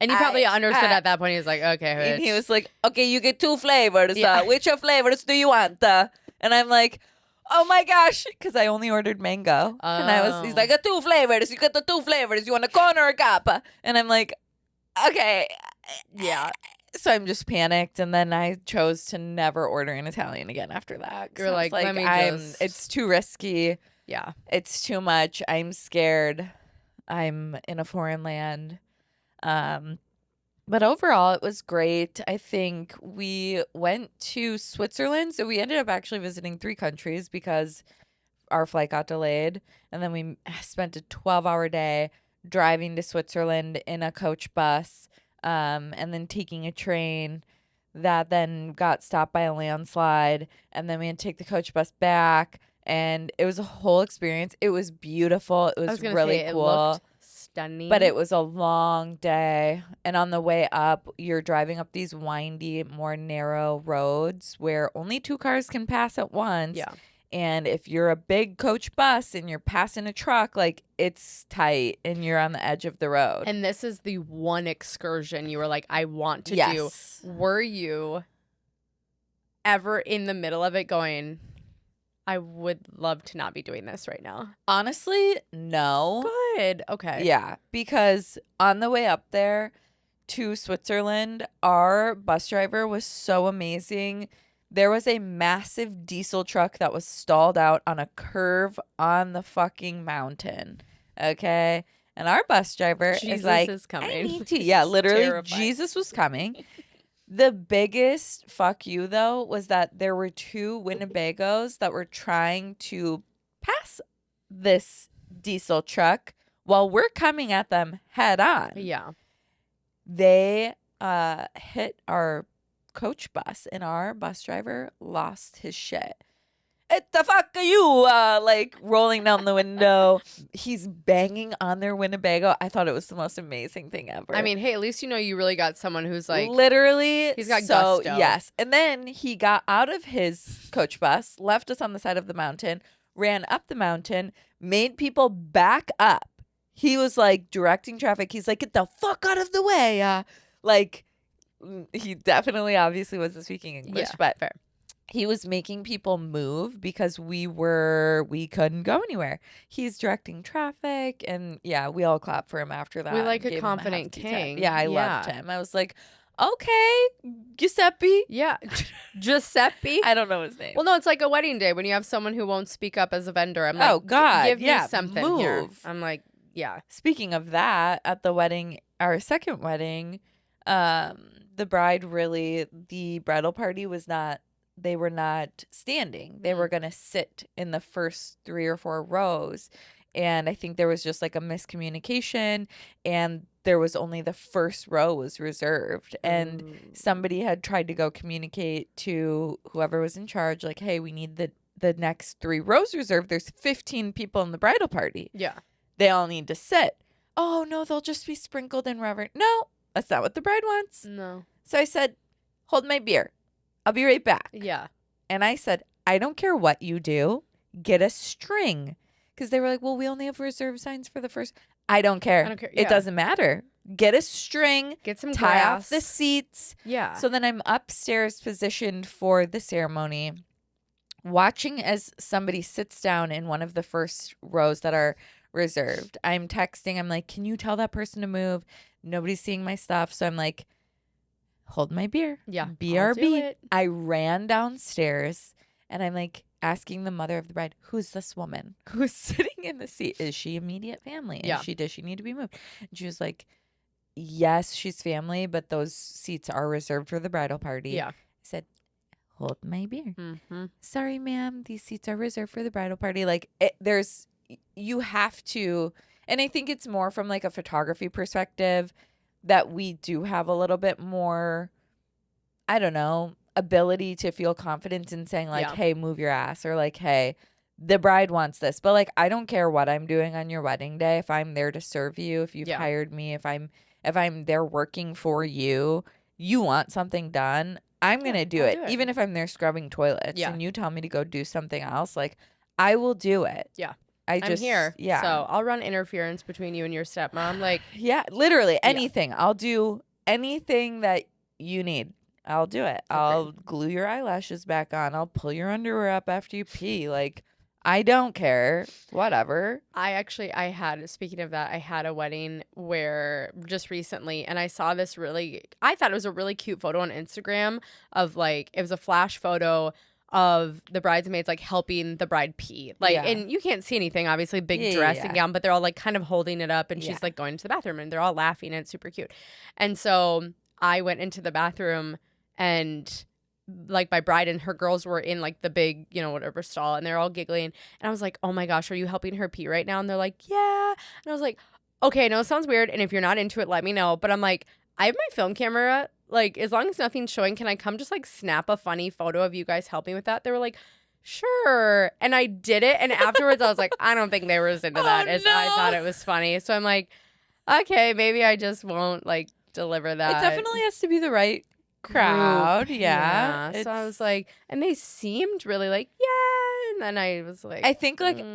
and he probably understood at that point. He was like, okay. Bitch. And he was like, okay, you get 2 flavors. Which of flavors do you want? And I'm like, oh my gosh, because I only ordered mango. Oh. And he's like, 2 flavors. You get the 2 flavors. You want a cone or a cup? And I'm like, okay. Yeah. So I'm just panicked. And then I chose to never order in Italian again after that. You're like, let me it's too risky. Yeah. It's too much. I'm scared. I'm in a foreign land. But overall, it was great. I think we went to Switzerland. So we ended up actually visiting 3 countries because our flight got delayed. And then we spent a 12-hour day driving to Switzerland in a coach bus, and then taking a train that then got stopped by a landslide. And then we had to take the coach bus back. And it was a whole experience. It was beautiful. It was really cool. It looked stunning. But it was a long day. And on the way up, you're driving up these windy, more narrow roads where only 2 cars can pass at once. Yeah. And if you're a big coach bus and you're passing a truck, like it's tight and you're on the edge of the road. And this is the one excursion you were like, I want to do. Were you ever in the middle of it going, I would love to not be doing this right now? Honestly, no. Good. Okay. Yeah, because on the way up there to Switzerland, our bus driver was so amazing. There was a massive diesel truck that was stalled out on a curve on the fucking mountain. Okay? And our bus driver is like, coming. I need to. Yeah, literally, Terrifying. Jesus was coming. The biggest fuck you, though, was that there were 2 Winnebagos that were trying to pass this diesel truck while we're coming at them head on. Yeah. They hit our coach bus, and our bus driver lost his shit. What the fuck are you? Like rolling down the window. He's banging on their Winnebago. I thought it was the most amazing thing ever. I mean, hey, at least you know you really got someone who's like, literally, he's got gusto. Yes. And then he got out of his coach bus, left us on the side of the mountain, ran up the mountain, made people back up. He was like directing traffic. He's like, get the fuck out of the way. Like, he definitely obviously wasn't speaking English, but fair. He was making people move because we couldn't go anywhere. He's directing traffic, and yeah, we all clapped for him after that. We like a confident king. Yeah, I loved him. I was like, okay, Giuseppe. Yeah. Giuseppe. I don't know his name. Well, no, it's like a wedding day when you have someone who won't speak up as a vendor. I'm like, oh God, give yeah, me something here. move. I'm like, yeah. Speaking of that, at the wedding, our second wedding, the bridal party was not. They were not standing. They were going to sit in the first 3 or 4 rows. And I think there was just like a miscommunication, and there was only the first row was reserved. And somebody had tried to go communicate to whoever was in charge, like, hey, we need the next 3 rows reserved. There's 15 people in the bridal party. Yeah. They all need to sit. Oh, no, they'll just be sprinkled in rubber. No, that's not what the bride wants. No. So I said, hold my beer. I'll be right back. Yeah. And I said, I don't care what you do. Get a string. Because they were like, well, we only have reserve signs for the first. I don't care. Yeah. It doesn't matter. Get a string. Get some tie grass. off the seats. Yeah. So then I'm upstairs positioned for the ceremony, watching as somebody sits down in one of the first rows that are reserved. I'm texting. I'm like, can you tell that person to move? Nobody's seeing my stuff. So I'm like, hold my beer. Yeah. BRB. I ran downstairs and I'm like asking the mother of the bride, who's this woman who's sitting in the seat? Is she immediate family? Yeah. Does she need to be moved? And she was like, yes, she's family, but those seats are reserved for the bridal party. Yeah. I said, hold my beer. Mm-hmm. Sorry, ma'am. These seats are reserved for the bridal party. Like you have to, and I think it's more from like a photography perspective that we do have a little bit more, I don't know, ability to feel confident in saying like, hey, move your ass, or like, hey, the bride wants this. But like, I don't care what I'm doing on your wedding day. If I'm there to serve you, if you've hired me, if I'm there working for you, you want something done, I'm going to do it. Even if I'm there scrubbing toilets and you tell me to go do something else, like I will do it. Yeah. I'm here. Yeah. So I'll run interference between you and your stepmom. Like, yeah, literally anything. I'll do anything that you need. I'll do it. I'll glue your eyelashes back on. I'll pull your underwear up after you pee. Like, I don't care. Whatever. Speaking of that, I had a wedding where just recently, and I saw this I thought it was a really cute photo on Instagram of like, it was a flash photo of the bridesmaids like helping the bride pee, like, and you can't see anything, obviously, big dressing gown, but they're all like kind of holding it up, and she's like going to the bathroom, and they're all laughing, and it's super cute. And so I went into the bathroom, and like my bride and her girls were in like the big, whatever stall, and they're all giggling, and I was like, oh my gosh, are you helping her pee right now? And they're like, yeah. And I was like, okay, no, it sounds weird, and if you're not into it, let me know. But I'm like, I have my film camera. Like, as long as nothing's showing, can I come just, like, snap a funny photo of you guys helping with that? They were like, sure. And I did it. And afterwards, I was like, I don't think they were as into that as I thought it was funny. So I'm like, okay, maybe I just won't, like, deliver that. It definitely has to be the right crowd. Group. Yeah. So I was like, and they seemed really like, yeah. And then I was like, I think, like,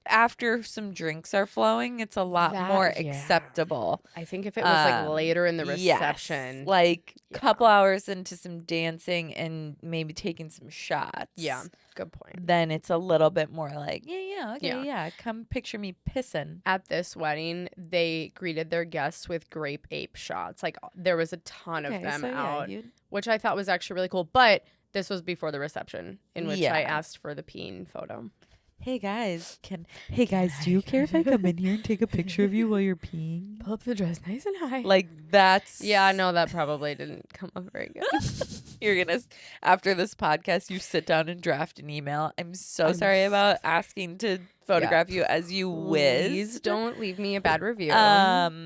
after some drinks are flowing, it's a lot more acceptable. I think if it was like later in the reception, like a couple hours into some dancing and maybe taking some shots. Yeah, good point. Then it's a little bit more like, come picture me pissing. At this wedding, they greeted their guests with grape ape shots. Like there was a ton of them out, which I thought was actually really cool. But this was before the reception, in which I asked for the peeing photo. Hey guys, do you care if I come in here and take a picture of you while you're peeing? Pull up the dress nice and high. Like that's no, that probably didn't come up very good. You're gonna, after this podcast, you sit down and draft an email. I'm sorry about asking to photograph you as you whiz. Please don't leave me a bad review. I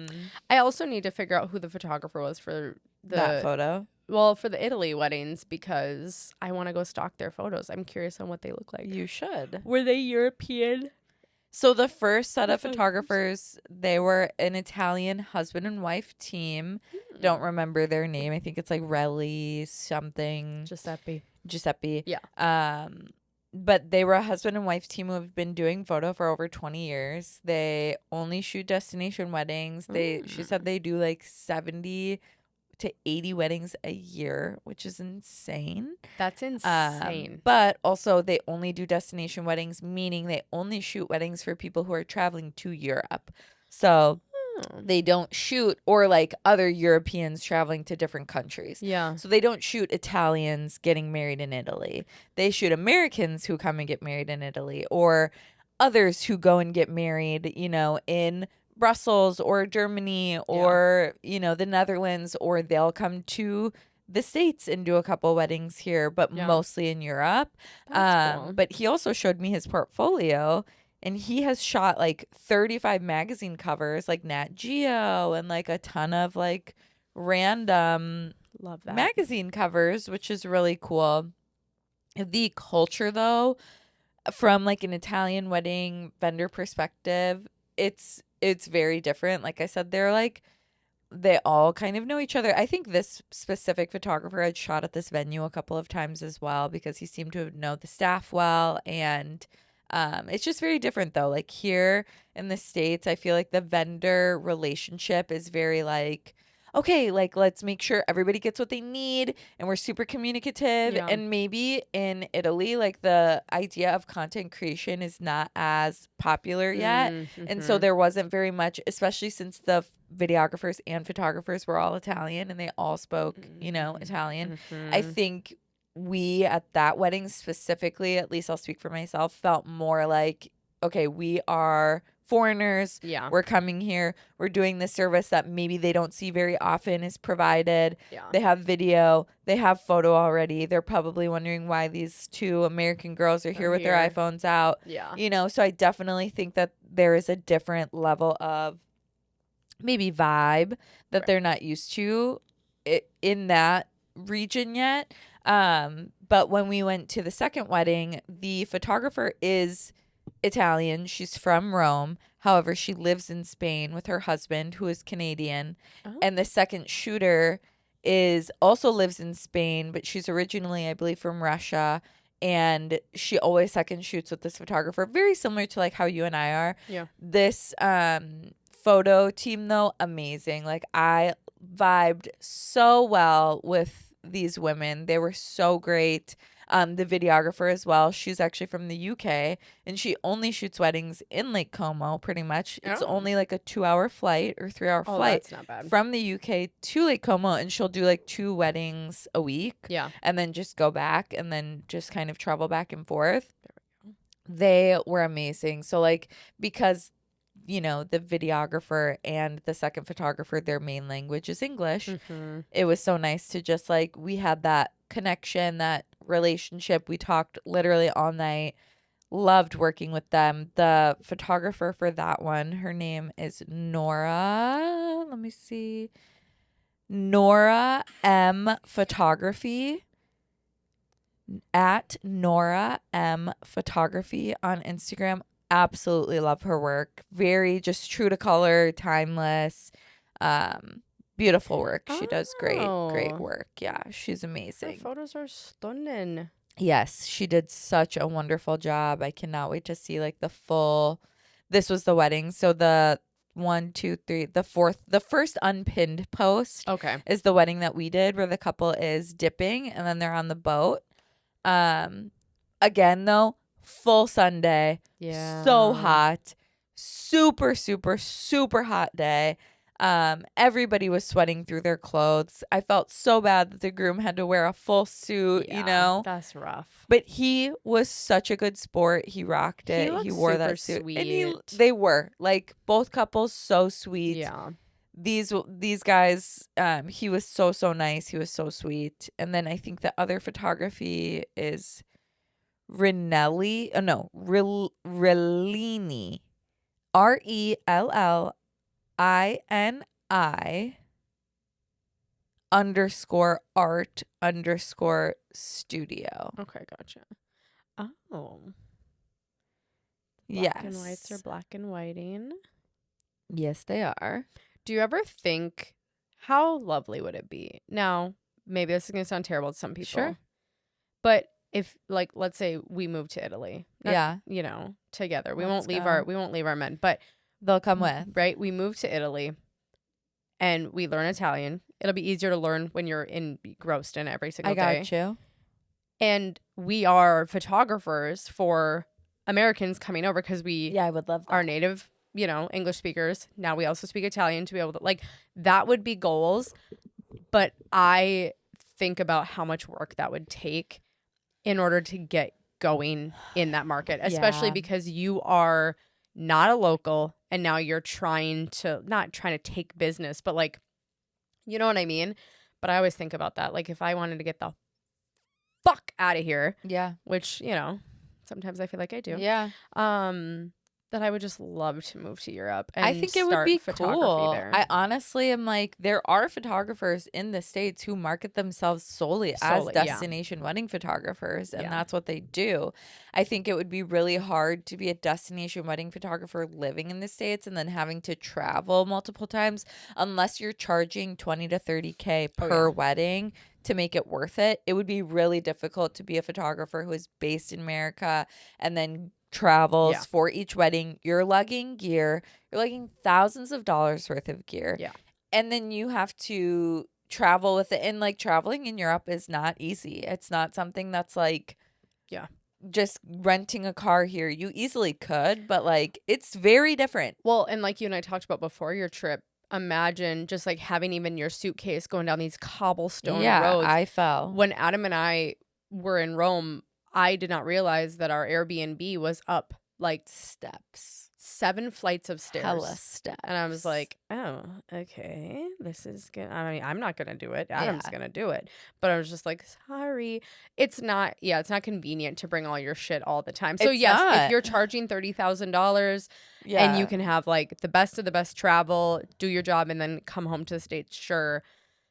also need to figure out who the photographer was for that photo. Well, for the Italy weddings, because I want to go stalk their photos. I'm curious on what they look like. You should. Were they European? So the first set of photographers, they were an Italian husband and wife team. Don't remember their name. I think it's like Relli something. Giuseppe. Yeah. But they were a husband and wife team who have been doing photo for over 20 years. They only shoot destination weddings. She said they do like 70 to 80 weddings a year, which is insane. That's insane. But also they only do destination weddings, meaning they only shoot weddings for people who are traveling to Europe. So They don't shoot, or like other Europeans traveling to different countries. Yeah. So they don't shoot Italians getting married in Italy. They shoot Americans who come and get married in Italy, or others who go and get married, you know, in Brussels or Germany or, you know, the Netherlands, or they'll come to the States and do a couple weddings here, but mostly in Europe. That's cool. But he also showed me his portfolio, and he has shot like 35 magazine covers, like Nat Geo, and like a ton of like random Love that. magazine covers, which is really cool. The culture, though, from like an Italian wedding vendor perspective, it's very different. Like I said, they all kind of know each other. I think this specific photographer had shot at this venue a couple of times as well, because he seemed to know the staff well. And it's just very different, though. Like here in the States, I feel like the vendor relationship is very like, okay, like let's make sure everybody gets what they need, and we're super communicative. Yeah. And maybe in Italy, like the idea of content creation is not as popular yet. And so there wasn't very much, especially since the videographers and photographers were all Italian and they all spoke, you know, Italian. I think we at that wedding specifically, at least I'll speak for myself, felt more like, okay, we are foreigners. Yeah. We're coming here. We're doing this service that maybe they don't see very often is provided. Yeah. They have video. They have photo already. They're probably wondering why these two American girls are here with their iPhones out. Yeah. You know, so I definitely think that there is a different level of maybe vibe that they're not used to in that region yet. But when we went to the second wedding, the photographer is Italian. She's from Rome. However, she lives in Spain with her husband, who is Canadian. And the second shooter also lives in Spain, but she's originally, I believe, from Russia. And she always second shoots with this photographer, very similar to like how you and I are. Yeah. This photo team, though, amazing. Like I vibed so well with these women. They were so great. The videographer as well. She's actually from the UK, and she only shoots weddings in Lake Como, pretty much. It's only like a 2-hour flight or 3-hour flight that's not bad. from the UK to Lake Como, and she'll do like 2 weddings a week. Yeah. And then just go back and then just kind of travel back and forth. They were amazing. So like, because you know, the videographer and the second photographer, their main language is English. It was so nice to just like, we had that connection, that relationship. We talked literally all night. Loved working with them. The photographer for that one, her name is Nora. Let me see. Nora M Photography. At Nora M Photography on Instagram. Absolutely love her work. Very just true to color, timeless. Beautiful work. She does great work. Yeah, she's amazing. Her photos are stunning. Yes, she did such a wonderful job. I cannot wait to see like the full. This was the wedding. So the 1, 2, 3, the first unpinned post is the wedding that we did, where the couple is dipping and then they're on the boat. Again though, full Sunday. Yeah. So hot. Super, super, super hot day. Everybody was sweating through their clothes. I felt so bad that the groom had to wear a full suit, you know. That's rough. But he was such a good sport. He rocked it. He wore that suit. Sweet. And they were like both couples so sweet. Yeah. These guys, he was so nice. He was so sweet. And then I think the other photography is Rellini. RELLINI_art_studio. Okay, gotcha. Oh. Yes. Black and whites are black and whiting. Yes, they are. Do you ever think, how lovely would it be? Now, maybe this is going to sound terrible to some people. Sure. But if, like, let's say we move to Italy. Yeah. You know, together. We Let's won't leave our men. But they'll come with. Right? We move to Italy and we learn Italian. It'll be easier to learn when you're engrossed in every single day. I got you. And we are photographers for Americans coming over because I would love that. are native English speakers. Now we also speak Italian to be able to, like, that would be goals. But I think about how much work that would take in order to get going in that market, especially because you are not a local and now you're not trying to take business, but like, you know what I mean? But I always think about that. Like, if I wanted to get the fuck out of here, which, sometimes I feel like I do. Yeah. That I would just love to move to Europe and I think it would be cool. there. I honestly am like, there are photographers in the States who market themselves solely as destination wedding photographers, and that's what they do. I think it would be really hard to be a destination wedding photographer living in the States and then having to travel multiple times unless you're charging $20 to $30K per wedding to make it worth it. It would be really difficult to be a photographer who is based in America and then travels for each wedding. You're lugging gear. You're lugging thousands of dollars worth of gear. Yeah. And then you have to travel with it. And like, traveling in Europe is not easy. It's not something that's like just renting a car here. You easily could, but like, it's very different. Well, and like you and I talked about before your trip, imagine just like having even your suitcase going down these cobblestone roads. I fell. When Adam and I were in Rome, I did not realize that our Airbnb was up like 7 flights of stairs. Hella steps. And I was like, oh, okay, this is good. I mean, I'm not going to do it. Adam's going to do it. But I was just like, sorry. It's not convenient to bring all your shit all the time. So if you're charging $30,000 and you can have like the best of the best travel, do your job, and then come home to the States, sure.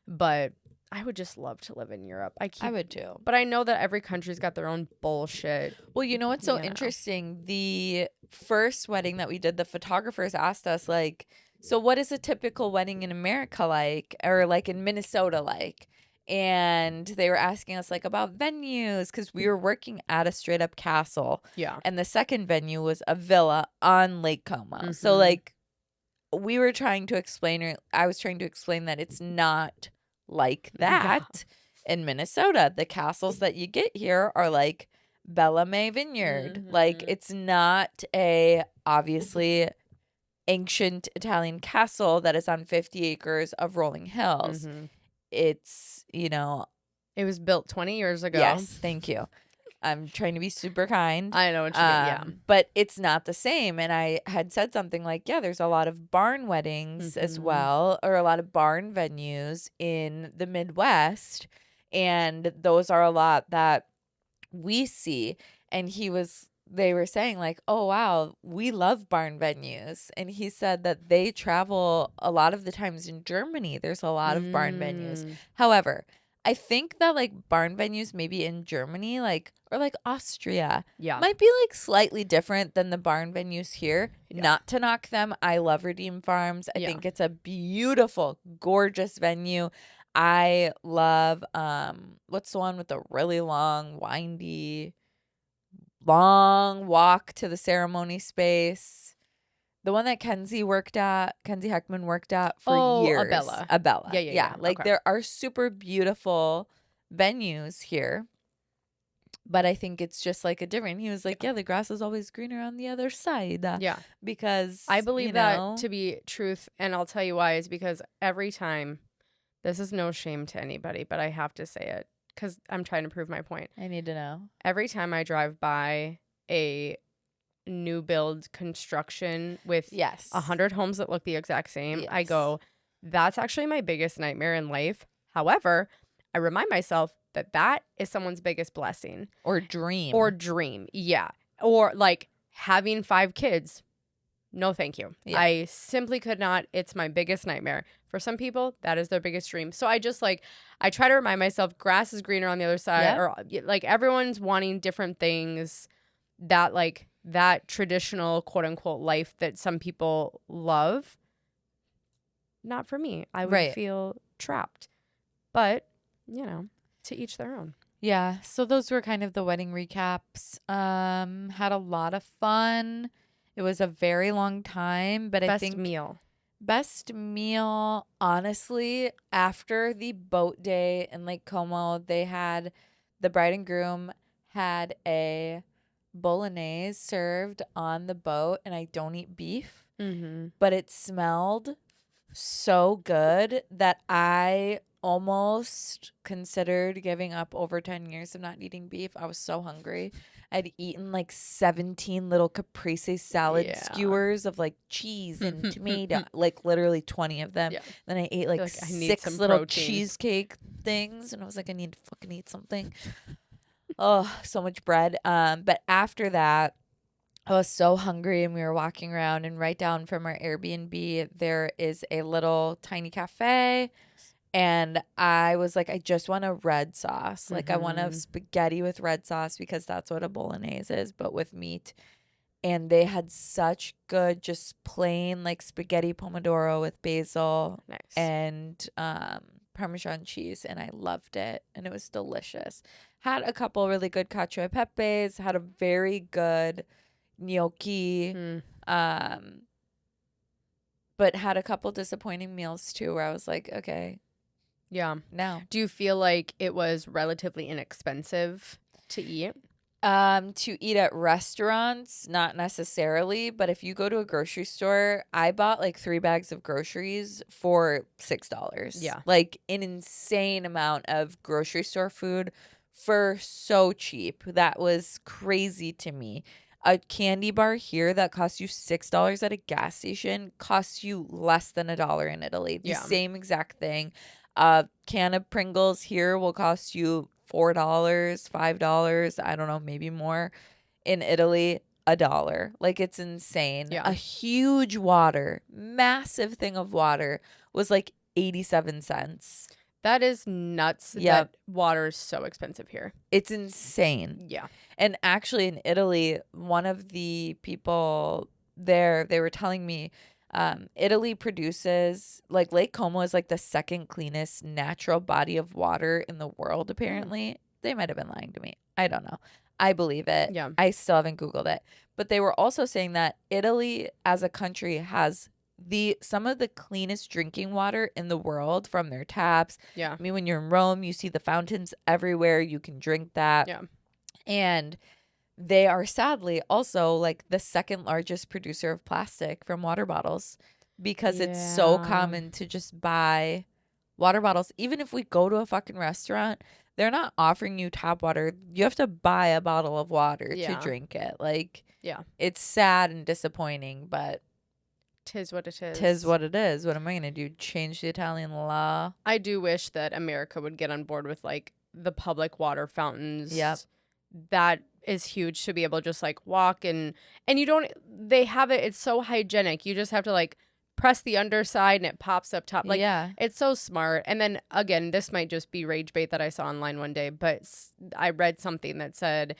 But I would just love to live in Europe. I would too. But I know that every country's got their own bullshit. Well, you know what's so interesting? The first wedding that we did, the photographers asked us, like, so what is a typical wedding in America like? Or like in Minnesota like? And they were asking us like about venues, because we were working at a straight up castle. Yeah. And the second venue was a villa on Lake Como. Mm-hmm. So like, we were trying to explain, or I was trying to explain that it's not like that in Minnesota. The castles that you get here are like Bella May Vineyard. Like, it's not a obviously ancient Italian castle that is on 50 acres of rolling hills. It's, it was built 20 years ago. Yes, thank you. I'm trying to be super kind. I know what you mean, yeah. But it's not the same. And I had said something like, there's a lot of barn weddings as well, or a lot of barn venues in the Midwest. And those are a lot that we see. And they were saying like, oh, wow, we love barn venues. And he said that they travel a lot of the times in Germany. There's a lot of barn venues. However, I think that like barn venues maybe in Germany, like, or like Austria, might be like slightly different than the barn venues here. Not to knock them. I love Redeem Farms. I think it's a beautiful, gorgeous venue. I love, what's the one with the really long, windy, long walk to the ceremony space? The one that Kenzie Heckman worked at for years. Abella. Yeah. Like, there are super beautiful venues here. But I think it's just like a different. He was like, the grass is always greener on the other side. Yeah. Because I believe that to be truth. And I'll tell you why, is because every time, this is no shame to anybody, but I have to say it because I'm trying to prove my point. I need to know. Every time I drive by a new build construction with 100 homes that look the exact same, I go, that's actually my biggest nightmare in life. However, I remind myself that is someone's biggest blessing or dream. Yeah. Or like having 5 kids. No, thank you. Yeah. I simply could not. It's my biggest nightmare. For some people, that is their biggest dream. So I just I try to remind myself grass is greener on the other side, or like everyone's wanting different things, that like that traditional quote unquote life that some people love. Not for me. I would feel trapped. But, to each their own. Yeah. So those were kind of the wedding recaps. Had a lot of fun. It was a very long time, but I think best meal, honestly, after the boat day in Lake Como, the bride and groom had a bolognese served on the boat, and I don't eat beef. but it smelled so good that I almost considered giving up over 10 years of not eating beef. I was so hungry. I'd eaten like 17 little caprese salad skewers of like cheese and tomato, like literally 20 of them. Then I ate like 6 little cheesecake things, and I was like, I need to fucking eat something. Oh, so much bread. But after that, I was so hungry, and we were walking around, and right down from our Airbnb, there is a little tiny cafe. And I was like, I just want a red sauce. Like, I want a spaghetti with red sauce because that's what a bolognese is, but with meat. And they had such good, just plain, like, spaghetti pomodoro with basil and Parmesan cheese. And I loved it. And it was delicious. Had a couple really good cacio e pepes. Had a very good gnocchi. But had a couple disappointing meals, too, where I was like, okay. Yeah. No. Do you feel like it was relatively inexpensive to eat? To eat at restaurants, not necessarily, but if you go to a grocery store, I bought like 3 bags of groceries for $6. Yeah. Like an insane amount of grocery store food for so cheap. That was crazy to me. A candy bar here that costs you $6 at a gas station costs you less than $1 in Italy. The same exact thing. A can of Pringles here will cost you $4, $5, I don't know, maybe more. In Italy, $1. Like, it's insane. Yeah. A huge water, massive thing of water was like 87 cents. That is nuts. Yep. That water is so expensive here. It's insane. Yeah. And actually in Italy, one of the people there, they were telling me, Italy produces, like, Lake Como is like the second cleanest natural body of water in the world, apparently. They might have been lying to me. I don't know. I believe it. Yeah. I still haven't Googled it. But they were also saying that Italy as a country has some of the cleanest drinking water in the world from their taps. Yeah. I mean, when you're in Rome, you see the fountains everywhere. You can drink that. Yeah. And they are sadly also like the second largest producer of plastic from water bottles because it's so common to just buy water bottles. Even if we go to a fucking restaurant, they're not offering you tap water. You have to buy a bottle of water to drink it. Like, it's sad and disappointing, but tis what it is. Tis what it is. What am I going to do? Change the Italian law? I do wish that America would get on board with like the public water fountains. Yep. That is huge to be able to just like walk and they have it. It's so hygienic. You just have to like press the underside and it pops up top. Like, it's so smart. And then again, this might just be rage bait that I saw online one day, but I read something that said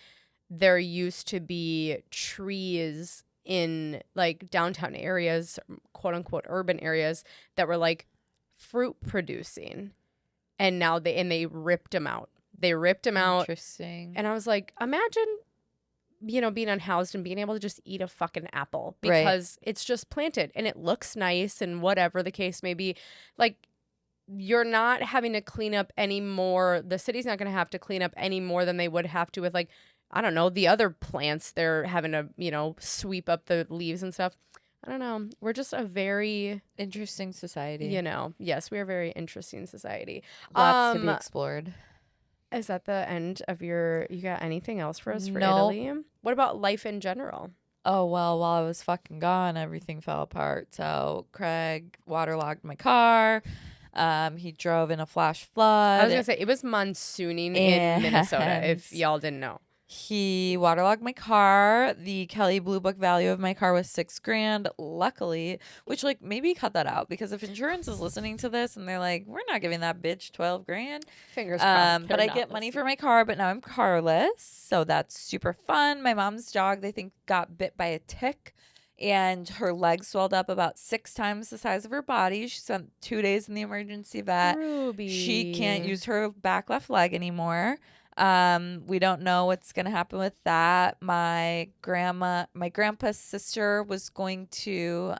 there used to be trees in like downtown areas, quote unquote urban areas, that were like fruit producing, and now they ripped them out. They ripped them out. Interesting. And I was like, imagine, being unhoused and being able to just eat a fucking apple because it's just planted and it looks nice and whatever the case may be. Like, you're not having to clean up any more. The city's not going to have to clean up any more than they would have to with, like, I don't know, the other plants. They're having to, sweep up the leaves and stuff. I don't know. We're just a very interesting society. Yes, we are a very interesting society. Lots to be explored. Is that the end of you got anything else for us for Italy? What about life in general? Oh, well, while I was fucking gone, everything fell apart. So Craig waterlogged my car. He drove in a flash flood. I was going to say, it was monsooning in Minnesota, if y'all didn't know. He waterlogged my car. The Kelly Blue Book value of my car was $6,000. Luckily, which, like, maybe cut that out, because if insurance is listening to this and they're like, we're not giving that bitch $12,000. Fingers crossed. But I get money for my car, but now I'm carless, so that's super fun. My mom's dog, they think, got bit by a tick, and her leg swelled up about 6 times the size of her body. She spent 2 days in the emergency vet. Ruby. She can't use her back left leg anymore. We don't know what's going to happen with that. My grandpa's sister was going to,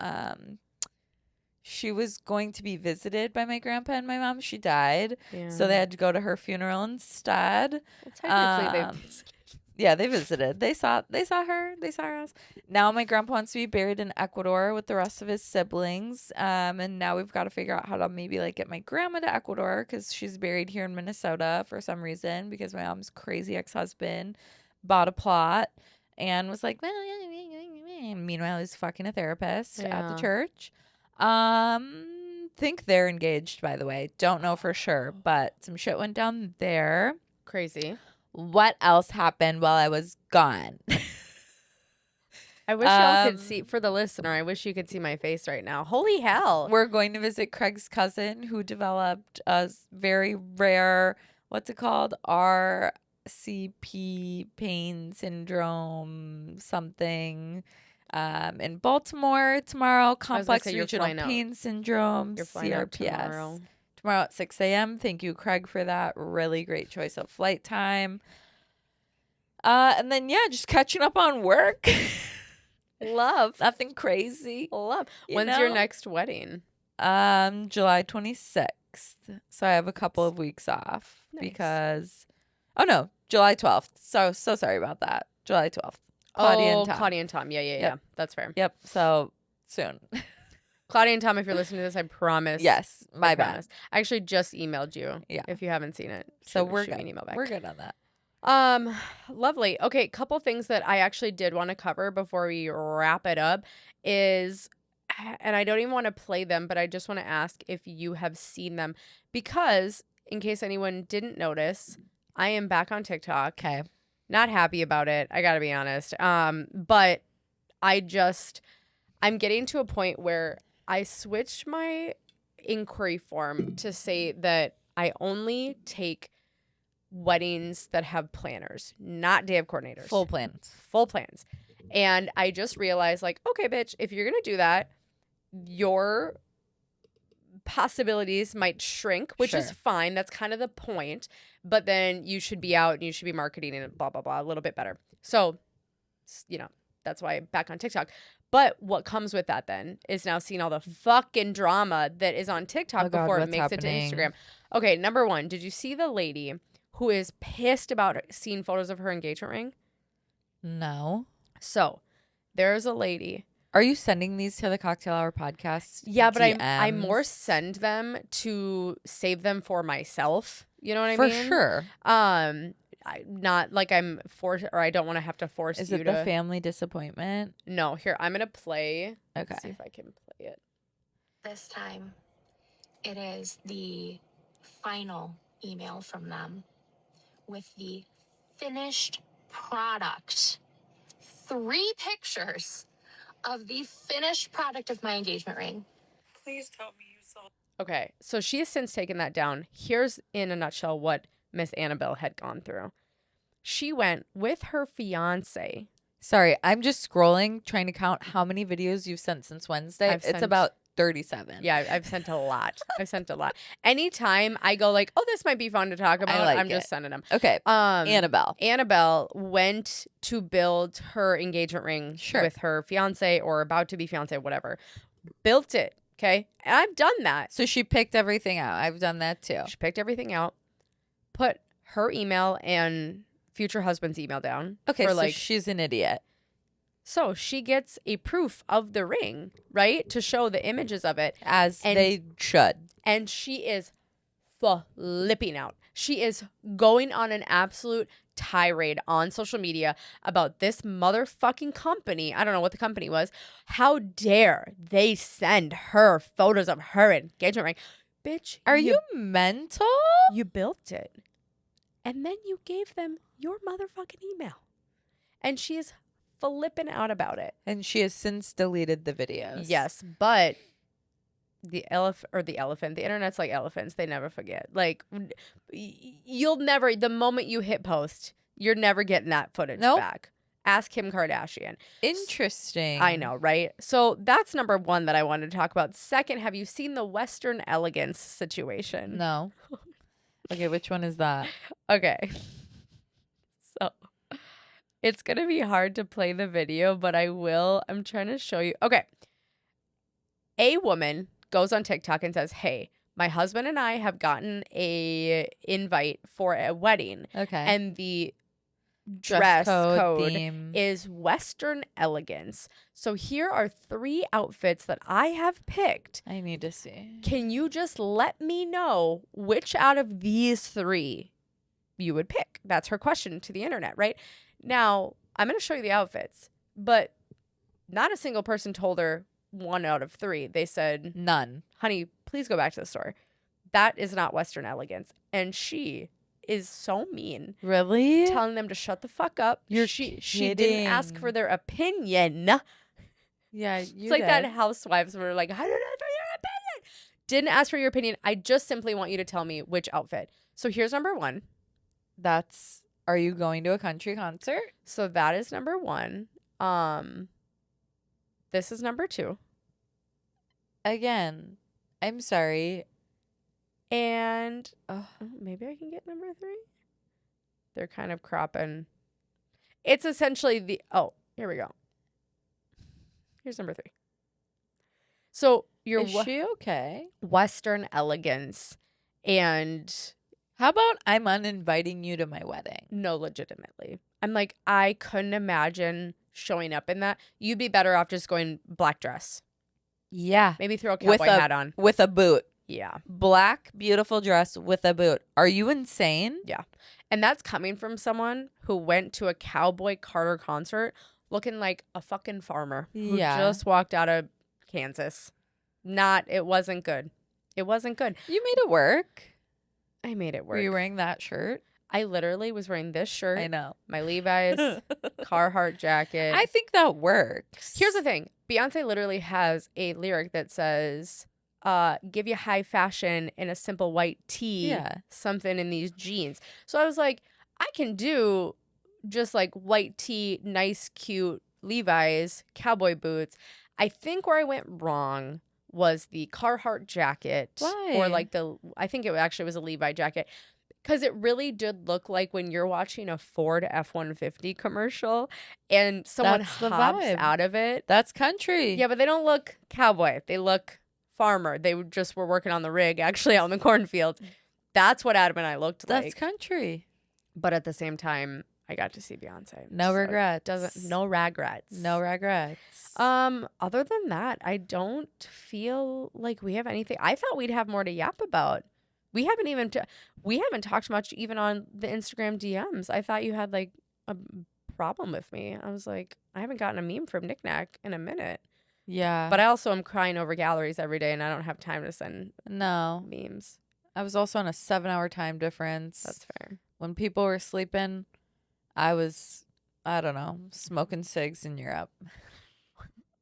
she was going to be visited by my grandpa and my mom. She died. Yeah. So they had to go to her funeral instead. Well, technically they visited. Yeah, they visited. They saw her. They saw her house. Now my grandpa wants to be buried in Ecuador with the rest of his siblings. And now we've got to figure out how to maybe like get my grandma to Ecuador because she's buried here in Minnesota for some reason because my mom's crazy ex-husband bought a plot and was like, well, meanwhile he's fucking a therapist at the church. Think they're engaged, by the way. Don't know for sure, but some shit went down there. Crazy. What else happened while I was gone? I wish y'all could see, for the listener, I wish you could see my face right now. Holy hell. We're going to visit Craig's cousin who developed a very rare, what's it called? RCP pain syndrome something in Baltimore tomorrow. Complex regional pain syndrome, CRPS. Tomorrow at 6 a.m. Thank you, Craig, for that. Really great choice of flight time. And then, yeah, just catching up on work. Love. Nothing crazy. Love. When's your next wedding? July 26th. So I have a couple of weeks off because, oh no, July 12th. So sorry about that. July 12th. Claudia and Tom. Yeah. That's fair. Yep. So soon. Claudia and Tom, if you're listening to this, I promise. Yes, my bad. I actually just emailed you. Yeah. If you haven't seen it. So we're good. An email back. We're good on that. Lovely. Okay, couple things that I actually did want to cover before we wrap it up is, and I don't even want to play them, but I just want to ask if you have seen them because, in case anyone didn't notice, I am back on TikTok. Okay. Not happy about it. I gotta be honest. But I'm getting to a point where I switched my inquiry form to say that I only take weddings that have planners, not day of coordinators. Full plans. And I just realized, like, okay, bitch, if you're going to do that, your possibilities might shrink, which is fine. That's kind of the point. But then you should be out and you should be marketing and blah, blah, blah, a little bit better. So, that's why I'm back on TikTok. But what comes with that then is now seeing all the fucking drama that is on TikTok before it makes it to Instagram. Okay, number one, did you see the lady who is pissed about seeing photos of her engagement ring? No. So there's a lady. Are you sending these to the Cocktail Hour podcast? Yeah, but I more send them to save them for myself. You know what I mean? For sure. Not like I'm forced or I don't want to have to force you to. Is it the family disappointment? No, here, I'm going to play. Okay. Let's see if I can play it. This time, it is the final email from them with the finished product. 3 pictures of the finished product of my engagement ring. Please tell me you saw. Okay, so she has since taken that down. Here's in a nutshell what Miss Annabelle had gone through. She went with her fiance. Sorry, I'm just scrolling, trying to count how many videos you've sent since Wednesday. It's about 37. Yeah, I've sent a lot. Anytime I go like, oh, this might be fun to talk about, I'm just sending them. Okay. Annabelle went to build her engagement ring with her fiance or about to be fiance, whatever. Built it. Okay. And I've done that. So she picked everything out. I've done that too. She picked everything out, put her email and future husband's email down. Okay. So she's an idiot. So she gets a proof of the ring, right? To show the images of it. As they should. And she is flipping out. She is going on an absolute tirade on social media about this motherfucking company. I don't know what the company was. How dare they send her photos of her engagement ring? Bitch, are you mental? You built it. And then you gave them your motherfucking email. And she is flipping out about it. And she has since deleted the videos. Yes, but the internet's like elephants. They never forget. Like, you'll never, the moment you hit post, you're never getting that footage back. Ask Kim Kardashian. Interesting. I know, right? So that's number one that I wanted to talk about. Second, have you seen the Western Elegance situation? No. Okay, which one is that? Okay. So it's going to be hard to play the video, but I will. I'm trying to show you. Okay. A woman goes on TikTok and says, hey, my husband and I have gotten a invite for a wedding. Okay. And the dress code theme is Western elegance. So here are 3 outfits that I have picked. I need to see. Can you just let me know which out of these 3 you would pick? That's her question to the internet, right? Now, I'm going to show you the outfits, but not a single person told her 1 out of 3. They said, none. honey, please go back to the store. That is not Western elegance. And she is so mean. Really? Telling them to shut the fuck up. She didn't ask kidding. for their opinion. Yeah, It's like that housewives were like, I don't ask for your opinion. Didn't ask for your opinion. I just simply want you to tell me which outfit. So here's number 1. Are you going to a country concert? So that is number 1. This is number 2. Again, I'm sorry. And maybe I can get number 3. They're kind of cropping. It's essentially here we go. Here's number 3. So you're Is she okay? Western elegance, and How about I'm uninviting you to my wedding? no, legitimately. I'm like, I couldn't imagine showing up in that. You'd be better off just going black dress. Yeah. Maybe throw a cowboy hat on. With a boot. Yeah. Black, beautiful dress with a boot. Are you insane? Yeah. And that's coming from someone who went to a Cowboy Carter concert looking like a fucking farmer who just walked out of Kansas. It wasn't good. It wasn't good. You made it work. I made it work. Were you wearing that shirt? I literally was wearing this shirt. I know. My Levi's Carhartt jacket. I think that works. Here's the thing. Beyonce literally has a lyric that says, give you high fashion in a simple white tee, something in these jeans. So I was like, I can do just like white tee, nice, cute Levi's, cowboy boots. I think where I went wrong was the Carhartt jacket. Why? Or like I think it actually was a Levi jacket. Because it really did look like when you're watching a Ford F-150 commercial and someone That's the hops vibe. out of it. That's country. Yeah, but they don't look cowboy. They look farmer. They just were working on the rig, actually, out in the cornfield. That's what Adam and I looked like. That's country. But at the same time, I got to see Beyonce. No regrets. No regrets. No regrets. Other than that, I don't feel like we have anything. I thought we'd have more to yap about. We haven't talked much even on the Instagram DMs. I thought you had like a problem with me. I was like, I haven't gotten a meme from Knick Knack in a minute. Yeah. But I also am crying over galleries every day and I don't have time to send memes. I was also on a 7-hour time difference. That's fair. When people were sleeping, I was, I don't know, smoking cigs in Europe.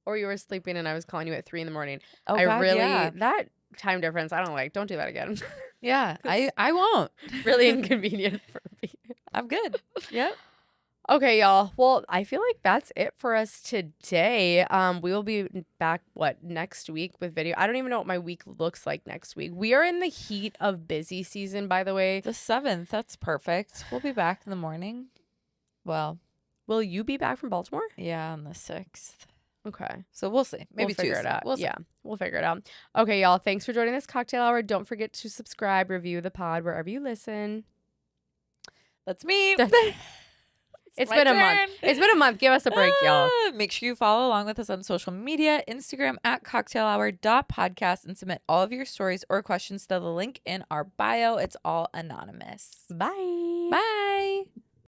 Or you were sleeping and I was calling you at 3 a.m. Oh, God, that time difference, I don't like. Don't do that again. Yeah, I won't. Really inconvenient for me. I'm good. Yep. Okay, y'all. Well, I feel like that's it for us today. We will be back, next week with video. I don't even know what my week looks like next week. We are in the heat of busy season, by the way. The 7th. That's perfect. We'll be back in the morning. Well, will you be back from Baltimore? Yeah, on the 6th. Okay. So we'll see. Maybe we'll figure Tuesday. it out. We'll see. Yeah, we'll figure it out. Okay, y'all. Thanks for joining this cocktail hour. Don't forget to subscribe, review the pod wherever you listen. That's me. It's been a month. It's been a month. Give us a break, y'all. Make sure you follow along with us on social media, Instagram at cocktailhour.podcast, and submit all of your stories or questions to the link in our bio. It's all anonymous. Bye. Bye.